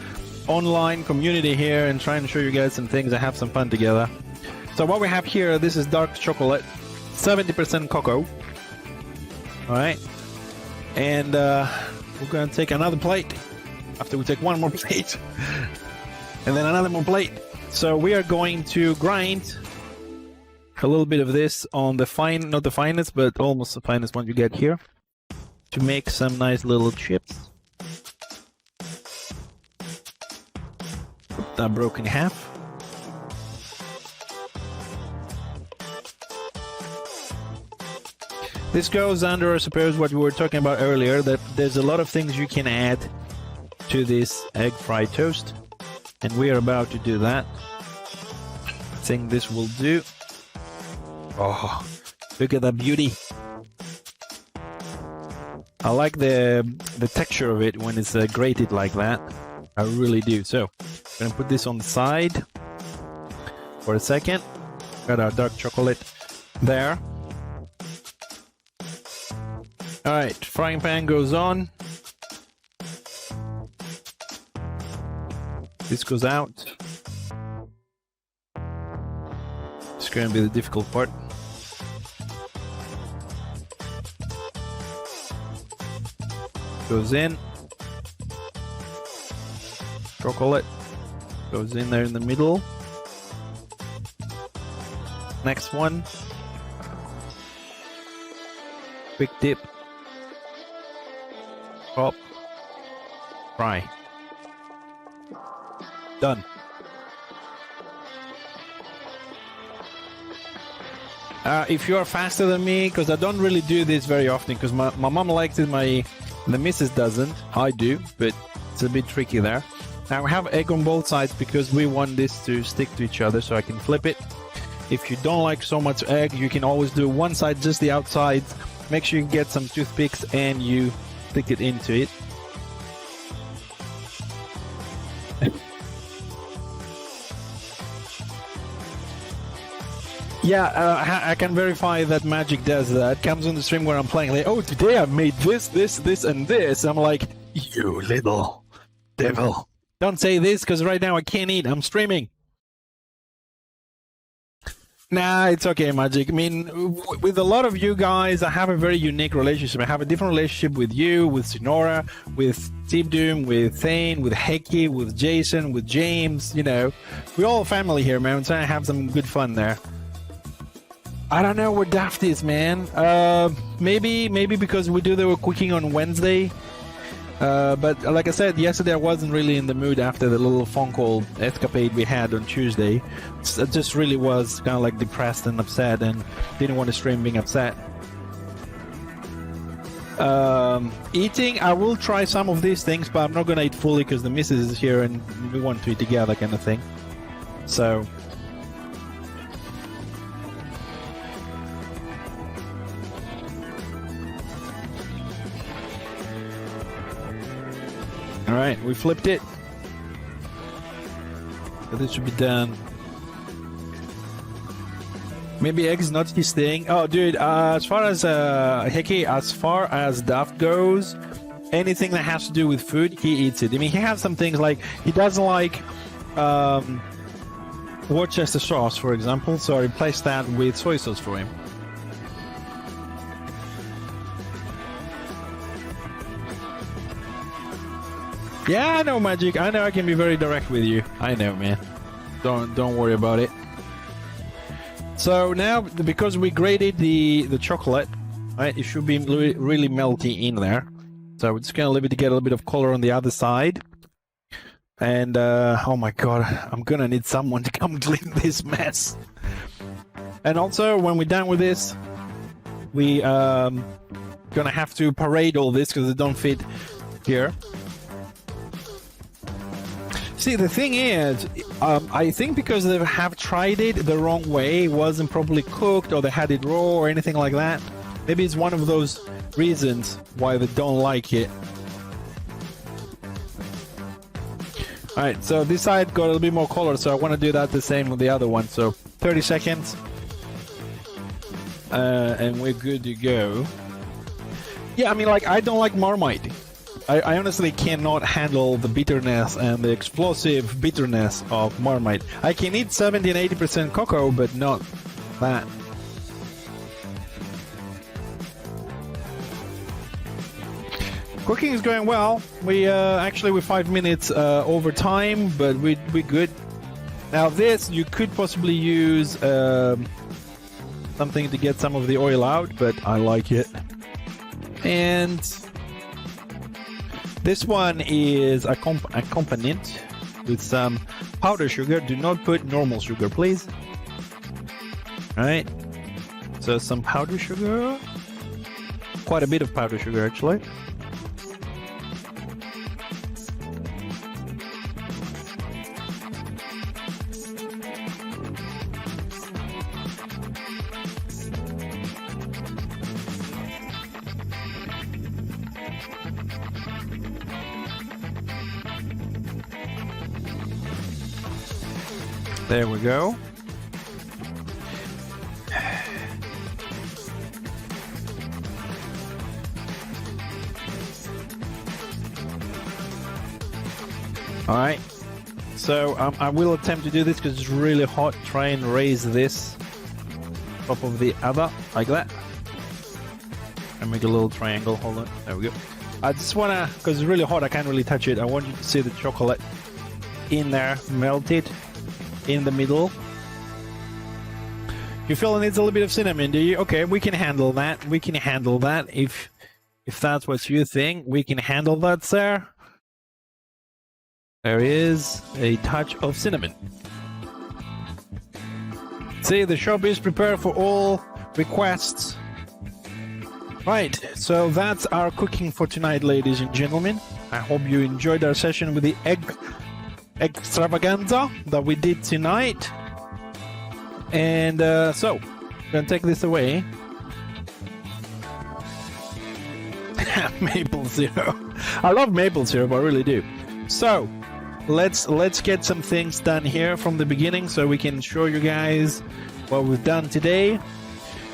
online community here and trying to show you guys some things and have some fun together. So what we have here, this is dark chocolate, 70% cocoa. All right. And we're going to take another plate after we take one more plate and then another more plate. So we are going to grind a little bit of this on the fine, not the finest, but almost the finest one you get here, to make some nice little chips. That broken in half. This goes under, I suppose, what we were talking about earlier, that there's a lot of things you can add to this egg fried toast, and we are about to do that. I think this will do. Oh, look at that beauty. I like the texture of it when it's grated like that. I really do. So, I'm gonna put this on the side for a second. Got our dark chocolate there. Alright, frying pan goes on. This goes out. It's going to be the difficult part. Goes in. Chocolate goes in there in the middle. Next one. Quick dip. Pop. Fry. Done. If you are faster than me, because I don't really do this very often, because my mom likes it, the missus doesn't. I do, but it's a bit tricky there. Now we have egg on both sides because we want this to stick to each other, so I can flip it. If you don't like so much egg, you can always do one side, just the outside, Make sure you get some toothpicks and you stick it into it. Yeah, I can verify that Magic does that. Comes on the stream where I'm playing, like, oh, today I made this, and this. I'm like, you little devil. Don't say this, because right now I can't eat. I'm streaming. Nah, it's okay, Magic. I mean, with a lot of you guys, I have a very unique relationship. I have a different relationship with you, with Sonora, with Deep Doom, with Thane, with Hecky, with Jason, with James. You know, we're all family here, man. I'm trying to have some good fun there. I don't know where Daft is, man. Maybe because we do the cooking on Wednesday. But like I said, yesterday I wasn't really in the mood after the little phone call escapade we had on Tuesday. I just really was kind of like depressed and upset and didn't want to stream being upset. Eating, I will try some of these things, but I'm not going to eat fully because the missus is here and we want to eat together kind of thing. So... Alright, we flipped it. So this should be done. Maybe eggs not his thing. Oh, dude, as far as Hickey, as far as Daft goes, anything that has to do with food, he eats it. I mean, he has some things like he doesn't like Worcester sauce, for example, so I replaced that with soy sauce for him. Yeah, I know, Magic. I know I can be very direct with you. I know, man. Don't worry about it. So now, because we grated the chocolate, right, it should be really melty in there. So we're just gonna leave it to get a little bit of color on the other side. And oh my god, I'm gonna need someone to come clean this mess. And also, when we're done with this, we gonna have to parade all this because it don't fit here. See, the thing is, I think because they have tried it the wrong way, it wasn't properly cooked, or they had it raw, or anything like that. Maybe it's one of those reasons why they don't like it. Alright, so this side got a little bit more color, so I want to do that the same with the other one. So 30 seconds. And we're good to go. Yeah, I mean, like, I don't like Marmite. I honestly cannot handle the bitterness and the explosive bitterness of Marmite. I can eat 70 and 80% cocoa, but not that. Cooking is going well. We actually we're 5 minutes over time, but we're good. Now this, you could possibly use something to get some of the oil out, but I like it. And this one is accompanied with some powdered sugar. Do not put normal sugar, please. Alright. So some powdered sugar. Quite a bit of powdered sugar, actually. There we go. Alright, so I will attempt to do this because it's really hot. Try and raise this top of the other, like that. And make a little triangle, hold on, there we go. I just wanna, because it's really hot, I can't really touch it. I want you to see the chocolate in there, melted in the middle. You feel it needs a little bit of cinnamon, do you? Okay, we can handle that. We can handle that. If that's what you think, we can handle that, sir. There is a touch of cinnamon. See, the shop is prepared for all requests. Right, so that's our cooking for tonight, ladies and gentlemen. I hope you enjoyed our session with the Eggtravanganza that we did tonight. And so, I'm gonna take this away. Maple syrup. I love maple syrup, I really do. So let's get some things done here from the beginning so we can show you guys what we've done today.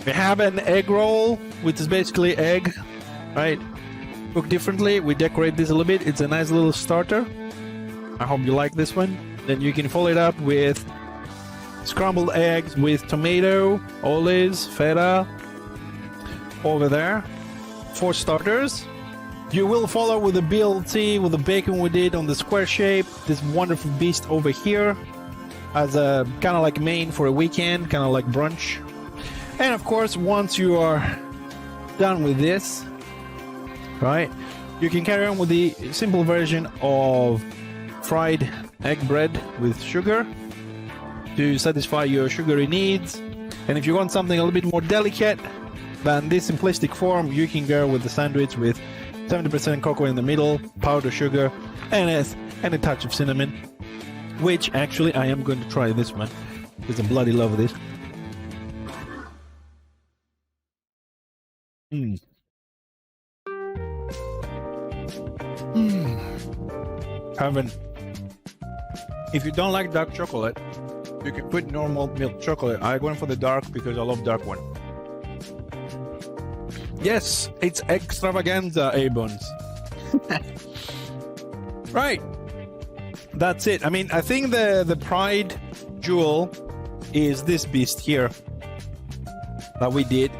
We have an egg roll, which is basically egg, right? Cooked differently. We decorate this a little bit. It's a nice little starter. I hope you like this one. Then you can follow it up with scrambled eggs with tomato, olives, feta over there. 4 starters. You will follow with the BLT, with the bacon we did on the square shape. This wonderful beast over here as a kind of like main for a weekend, kind of like brunch. And of course, once you are done with this, right, you can carry on with the simple version of fried egg bread with sugar to satisfy your sugary needs. And if you want something a little bit more delicate than this simplistic form, you can go with the sandwich with 70% cocoa in the middle, powdered sugar, and a touch of cinnamon. Which actually I am going to try this one because I bloody love this. Heaven. If you don't like dark chocolate, you can put normal milk chocolate. I went for the dark because I love dark one. Yes, it's Eggtravanganza, A-Buns. Right. That's it. I mean, I think the pride jewel is this beast here that we did.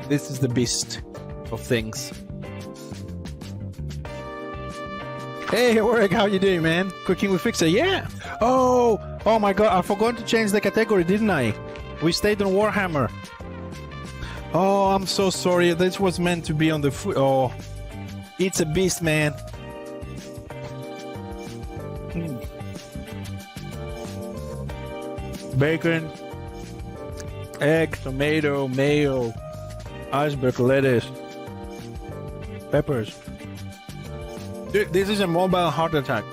This is the beast of things. Hey, Oregano, how you doing, man? Cooking with Fixer, yeah. Oh my God, I forgot to change the category, didn't I? We stayed on Warhammer. Oh, I'm so sorry. This was meant to be on the food. Oh, it's a beast, man. Bacon, egg, tomato, mayo, iceberg lettuce, peppers. Dude, this is a mobile heart attack.